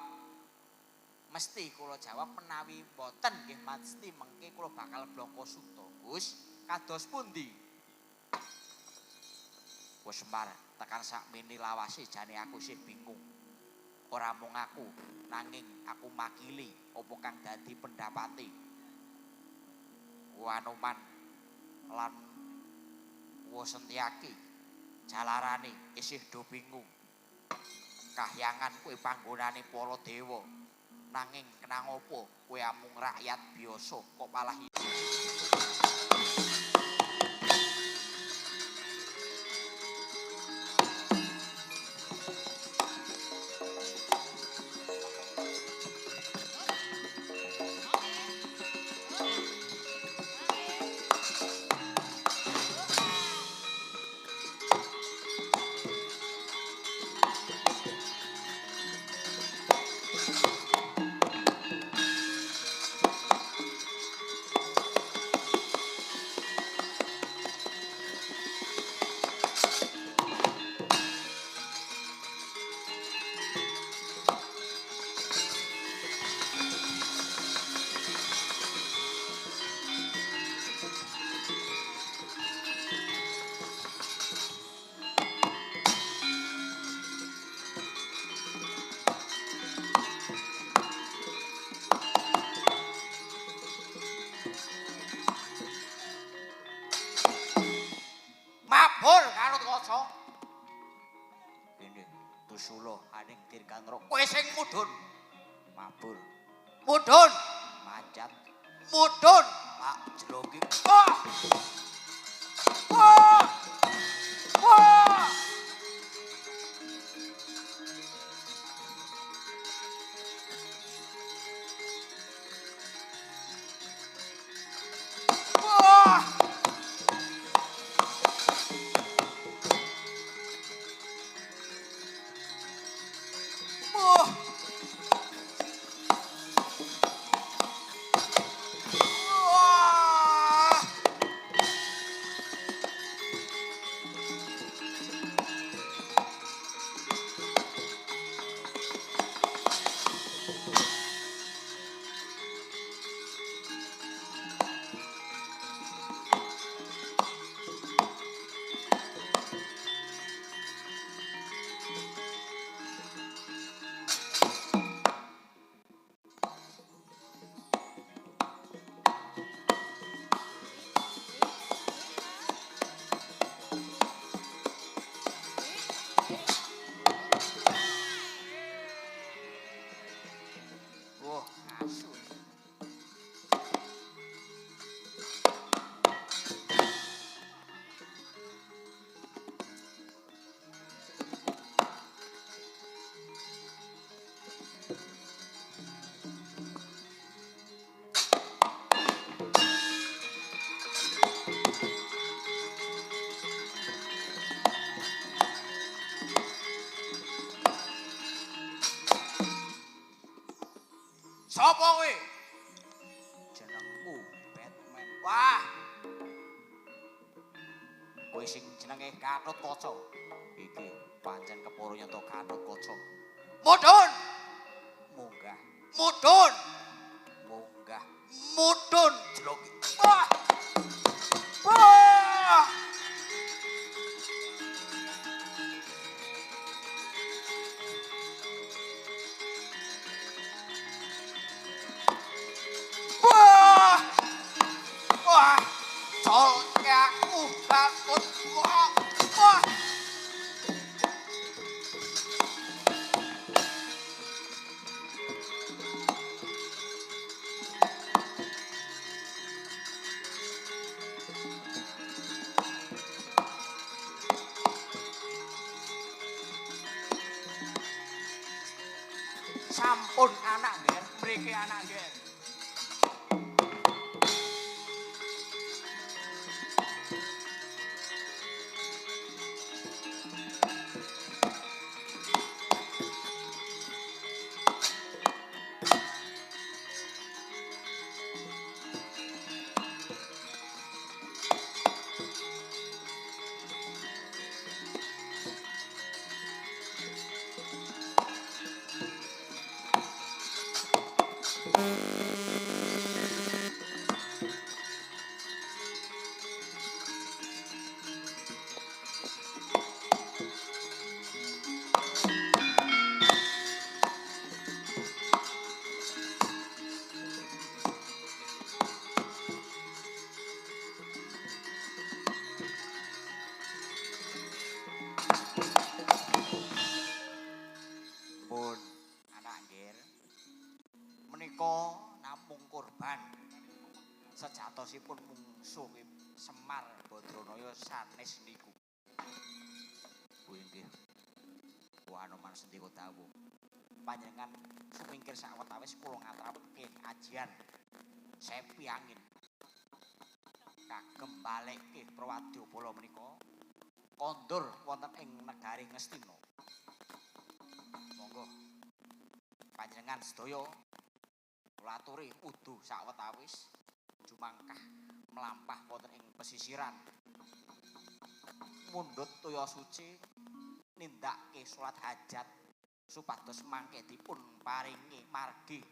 mesti kula jawab, menawi boten nggih mesti mengke kula bakal bloko suta. Gus, kados pundi? Semar tekan sakmene lawase jane aku sih bingung. Ora mung aku, nanging aku makili apa kang dadi pendapate Wanoman lan Setyaki. Jalarane isih do bingung. Kahyangan kuwi panggonane para dewa. Nanging kenang apa kowe amung rakyat biasa kok malah mabur Gatotkaca. Ini Tusula aning Dirgantara. Kowe sing mudhun. Mabur. Mudhun. Manjat. Mudhun. Tak jloki. Wah. Wah. Wah. Wah. Wah. Wah. Wah, asu. Sapa kowe? Jenengku Batman. Wah. Kowe sing jenenge Gatotkaca. Iki pancen keporo nyata Gatotkaca. Mudhun. Munggah. Mudhun. Munggah. Mudhun. Jloki. Wah. Wah. Wah. Wah. Colke aku takut. Wah. Wah. Sampun anak Ger, mriki anak Ger. Pun anak Ger. Menika namung korban. Sejatosipun mungsuh Semar Badranaya sanes niku. Kuwi nggih. Anoman sendika dawuh. Panjenengan sumingkir sawetawis kula ngaturaken ajian sepi angin. Kagem balekke Prawadyabala menika kondur wonten ing negari Ngastina. Monggo panjenengan sedaya kula aturi udu sawetawis jumangkah melampah wonten ing pesisiran. Mundhut toya suci nindakake salat hajat supados mangke dipun paringi margi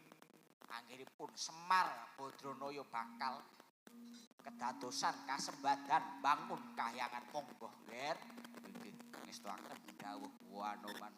anggenipun Semar Badranaya bakal kedadosan kasembadan bangun kahyangan monggo Ger nggih ngestakaken dawuh Wanoman.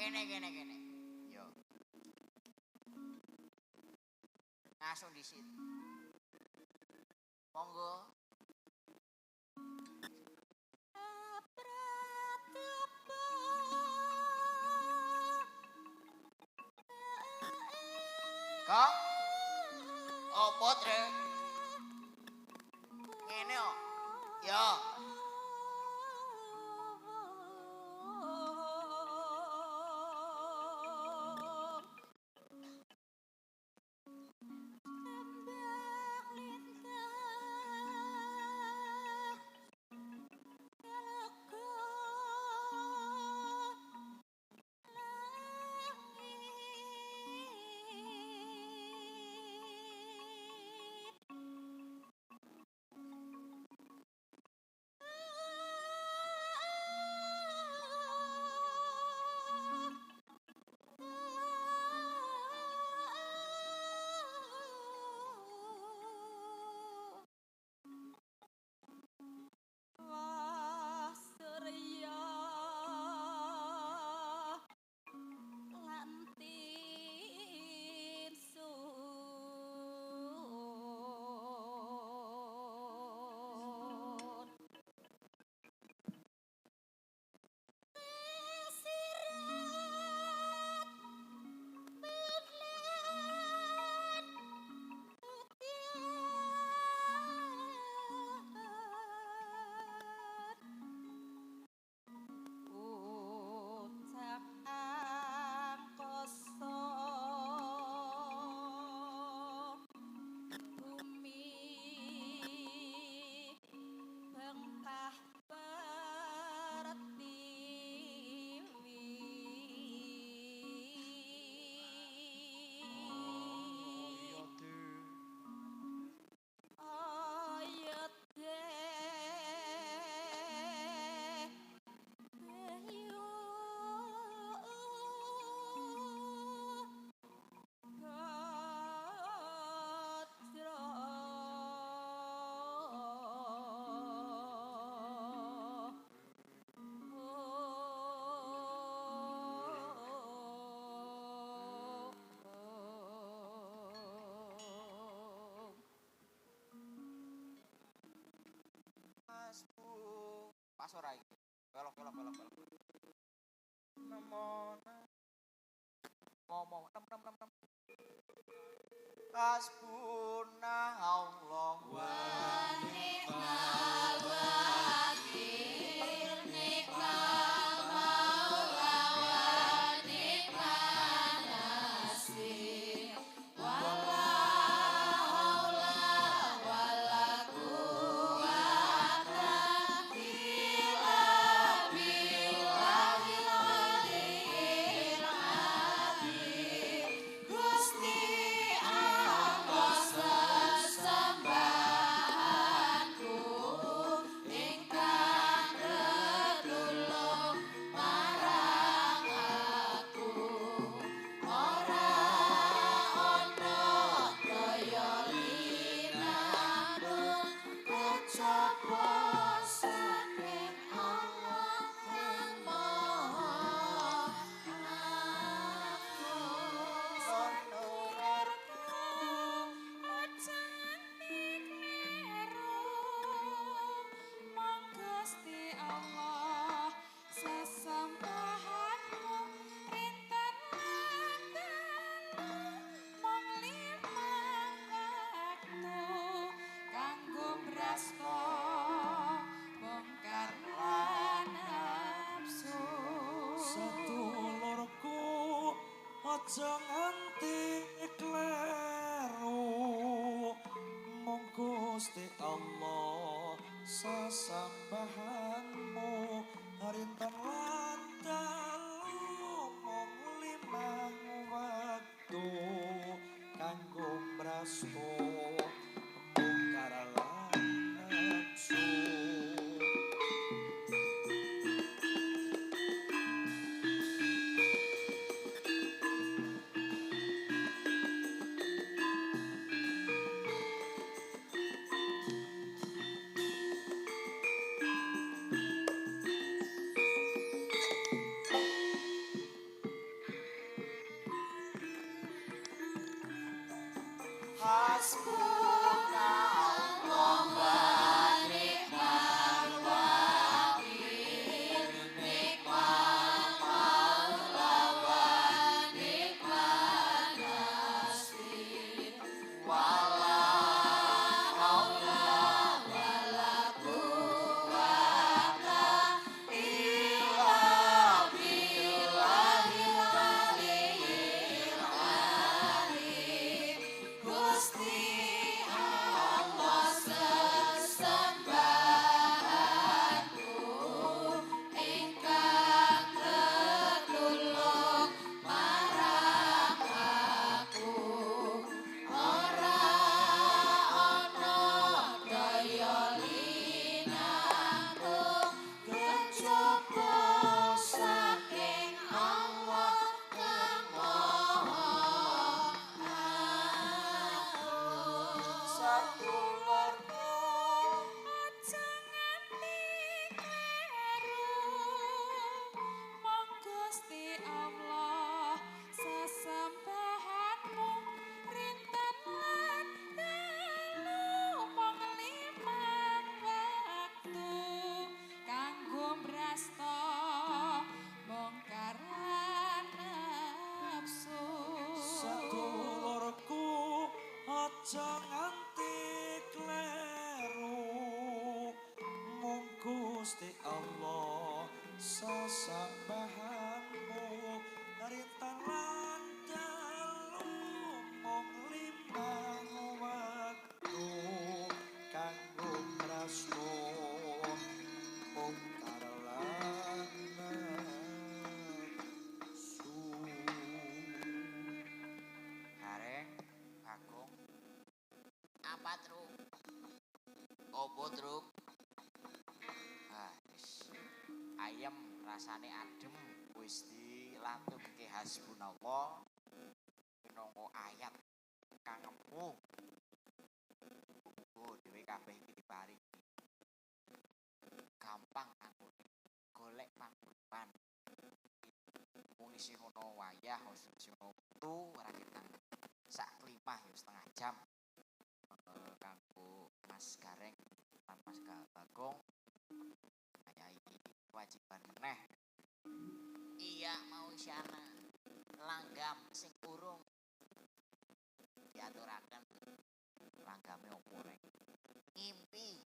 Kene. Yo. Langsung di situ. Monggo. Kok? Apa, Tre? Ngene kok. Ya. Pas ora iki. Belok. Nem. Hasbunallah wa ni'mal wakil. Ni'mal maula wa ni'man nasir. Wala haula wala quwata illa billahil aliyyil azim. Gusti Allah sesembahanku ingkang tetulung marang aku. Ora ana daya linapun kejaba saking Allah Kang Maha Gusti Allah sesembahanmu rinten lantamu mong limang waktu kanggo brasta bongkar lan nafsu. Sedulurku aja nganti kleru, mung Gusti Allah sesembahanmu rinten lan dalu mung limang wektu kanggo mrasto bongkar lan nafsu. Apa truk? Opo truk? Ayam rasane adem wis dilantunke hasbunallah minangka ayat kang empuh. Dhewe kabeh iki diparingi gampang kanggo golek panggonan. Mung isih ono wayah isih ono wektu ora ketang. Sak limah ya setengah jam. Kanggo Mas Gareng lan Mas Bagong ayahi kewajiban meneh. Iya mau syana langgam sing urung diaturaken langgame opo rek ngimpi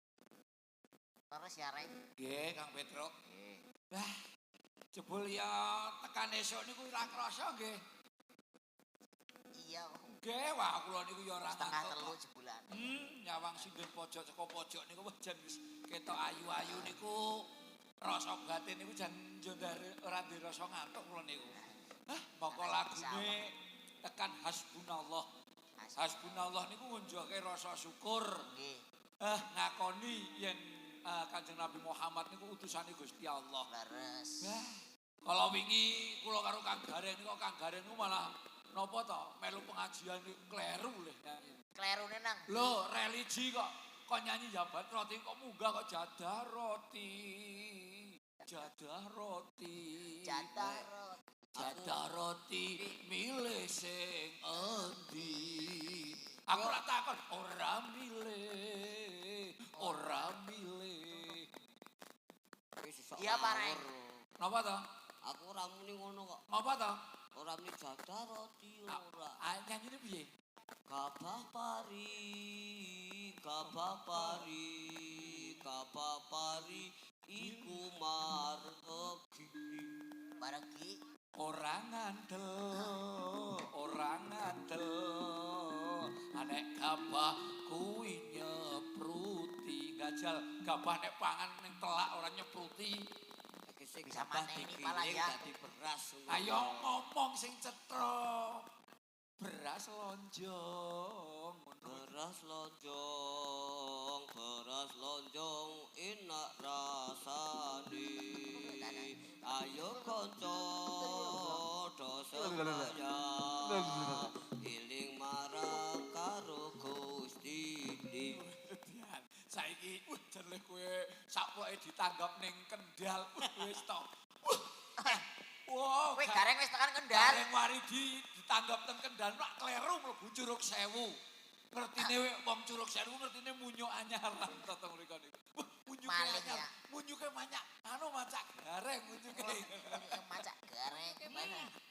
terus ya rek Nggih Kang Petruk. nggih Wah jebul ya tekan esuk niku ora krasa nggih. iya Nggih wah kula niku ya ora setengah ngantuk telu kok. jebulan Nyawang singgih pojok saka pojok niku jan wis ketok ayu-ayu niku rasa batin niku jan njondare ora duwe rasa ngantuk kula niku. Hah, moko lagune tekan hasbunallah. Hasbunallah niku ngunjuke rasa syukur. nggih Ngakoni yen Kanjeng Nabi Muhammad niku utusane Gusti Allah. leres Kalau wingi kula karo Kang Gareng niku Kang Gareng niku malah napa to melu pengajian niku kleru lho. klerune nang Lho, religi kok nyanyi jabat roti kok munggah kok jadah roti. Jadah roti. Jadah roti milih sing endi. Aku ora takon, ora milih. iya Pak Rek Napa to? Aku ora muni ngono kok. Napa to? Ora muni jadah roti ora. Nyanyine piye? Kabah pari iku maregi. baregi Orang ngandel anek gabah kuwi nyepruti gajal gabah nek pangan ning telak ora nyepruti Sing Bisa gabah mateni digiling malah ya. dadi beras. ayo ngomong sing cetha beras lonjong beras lonjong enak rasane ayo kanca dosa kaya iling marang karo Gusti saiki jenenge kowe sapoke ditanggap ning Kendal wis to wow kowe Gareng wis tekan Kendal Gareng Waridi ditanggap teng Kendal mak kleru mlebu Curug Sewu Ngertine wong Curug Sewu ngertine munyuk anyaran to mriko niku. Munyuke Maling anyar. ya. Munyuke macak macak gareng munyuke. Macak gareng.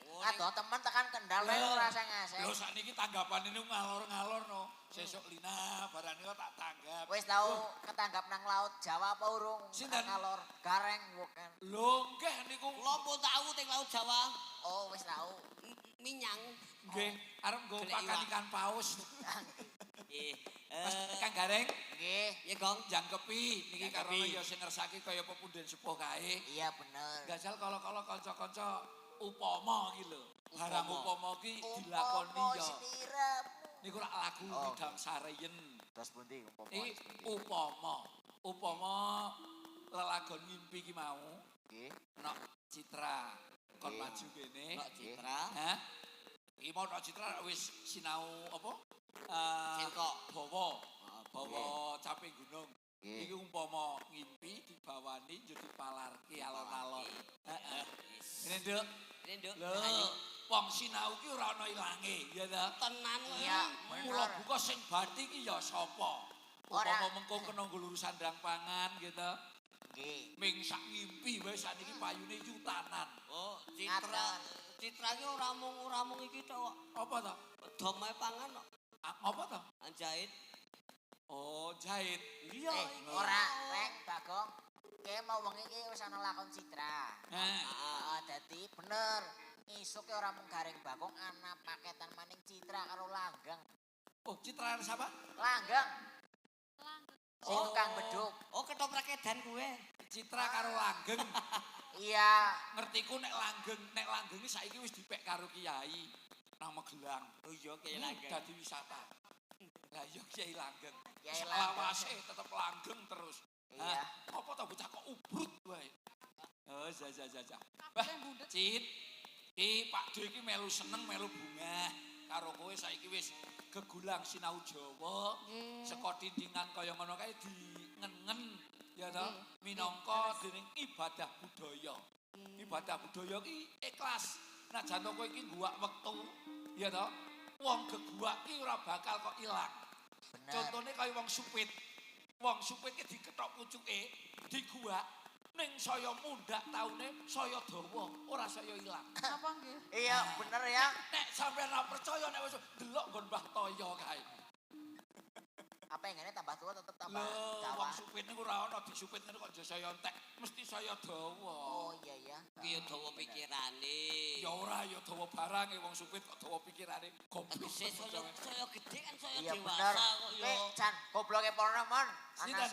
Oh, Aduh temen tekan Kendal rek ora sing ngasih. Lho sakniki tanggapan ini ngalor-ngalor no. Sesuk Lina barang niku tak tanggap. Wis tau ketanggap nang laut Jawa apa urung? Sinten? Ngalor gareng bukan. Lho nggih niku Kula pun tahu teng Laut Jawa. Oh wis tau. Minyang. nggih arep nggo Golek pakan iwak. ikan paus. Nggih. Mas Kang Gareng Nggih. Ya, Gong. jangkepi niki Jangkepi. karena ya sing ngersaki kaya pepunden sepuh kae. Iya bener. Gajal kala-kala kanca-kanca upama iki lho. Barang Upama. upama ki dilakoni Umpama ya. sliramu. Niku rak lagu Oh. bidang sareyen. Terus pundi umpama? Iki upama lelagon ngimpi ki mau Nggih. nok Citra kon Nggih. maju kene. Nok Citra. Hah? Iki mau nok Citra wis sinau apa? Cengkok. Bawa. Ah, Bawa caping gunung. Nggih. Iki umpama ngimpi dibawani yo dipalarke alon-alon. Heeh. Ngene, Nduk. Ini Nduk. Lho, Ayo. wong sinau ki ora ana ilange, ya ta? Tenan. Iya. Mula buka sing bathi ki ya sapa? Ora. Upama mengko kena nggo luru sandang pangan gitu. Nggih. Ming sak ngimpi wae sakniki payune yutanan. Oh, Citra. Ngaten. Citra ki ora mung iki tok. Apa to? Dome pangan kok. Apa to? Anjait. Oh, jahit. Iya, iki. Ora reng Bagong. Ki mau wengi iki wis ana lakon Citra. Nah, Heeh, dadi bener. Isuk ki ora mung Gareng Bagong ana paketan maning Citra karo Langgang. oh Citra siapa? Langgang sing Oh. tukang beduk. Oh, ketoprak edan kuwe. Citra karo Langgeng. Iya. Ngertiku nek Langgeng iki saiki wis dipek karo Kiai nang Magelang. Oh iya, kayak lagi. Dadi wisata. Lah iya Kiai Langgeng. Kiai Langgeng. Lawase tetep langgeng terus. Iya. Hah? Apa to bocah kok ubrut wae. Oh, ja. Kabeh bundet. Cit. Ki Pak D iki melu seneng melu bunga. Karo kowe saiki wis gegulang sinau Jawa. Nggih. Saka tindingan kaya ngono kae dingengen ya to Nggih. minangka dening ibadah budaya. Ibadah budaya ki ikhlas. Najan kowe iki guwak wektu ya to. Wong geguwak ki ora bakal kok ilang. Bener. Contone kaya wong supit. Wong supit ki diketok pucuke, diguwak ning saya mundhak taune saya dawa, ora saya ilang. Apa nggih? Iya, bener ya. Nek sampeyan ora percaya nek wis delok nggon Mbah Toyo kae. Apa yang ini tambah tua tetep tambah Lho, Jawa. wong supit niku ora ana disupit ngene kok aja saya entek, mesti saya dawa. Oh iya ya. Ki dawa pikirane. Ya ora ya dawa barange wong supit kok dawa pikirane goblok. Tegese saya gede kan saya Iya dewasa bener. kok yo. Jan gobloke pono mon. Sinten?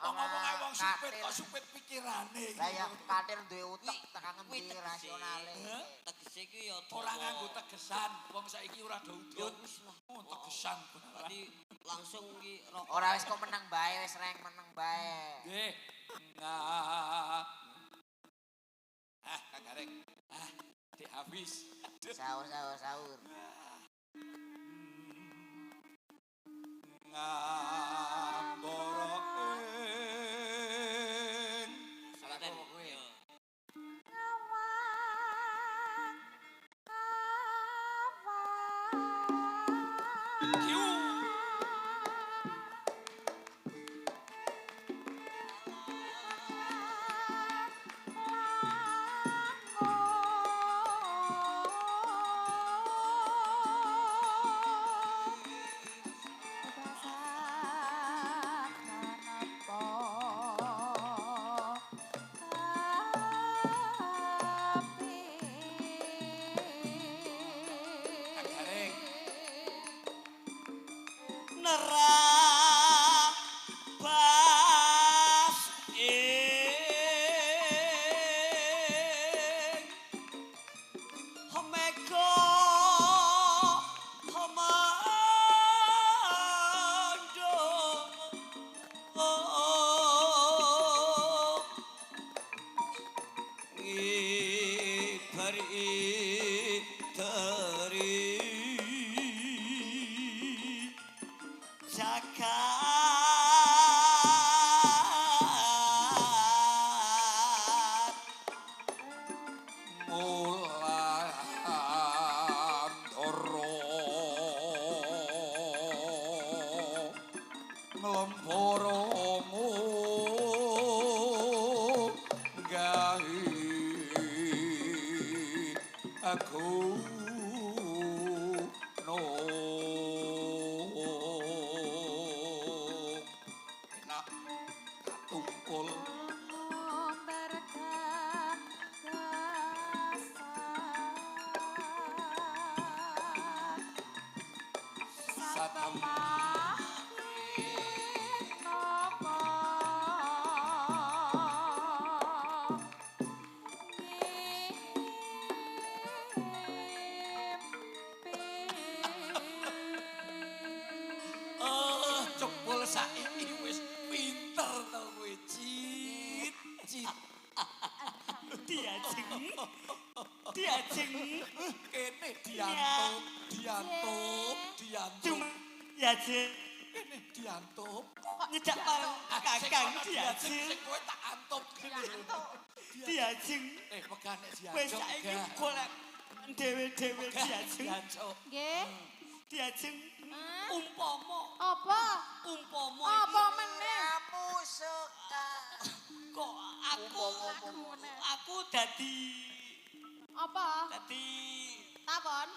Ngomong ae wong supit kok supit pikirane. Lah ya katir duwe utek Wi- tekan wi ngendi tegese. rasionale. Hah? Tegese ki yo Ora nganggo tegesan, wong saiki ora do Yo udon. wis lah. Oh, tegesan. Tadi langsung ki rokok. Ora wis kok meneng bae wis reng meneng bae. Nggih. Nah. Kang Gareng. Dik Hafiz. Aduh. Sahur. Ngambara ing salah Sinten? kok kowe. Yo. Ngawang Kiu. Kang Gareng. Nerabas ing Homeka Homando Ngibari dari Jakat Mulandara gunung enak tungkul satem jebul saiki wis pinter to kowe cit cit Diajeng. Diajeng. kene diantup diantup diantup Ya, Jeng. kene diantup Kok nyedak bareng kakang diajeng. sing kowe tak antup Diajeng. pegane Wis diantup saiki golek dhewe-dhewe diajeng. diantup Nggih. Diajeng. Hah? Umpama Apa? umpama Apa iki meneh? Kamu suka. kok aku dadi Apa? dadi Takon.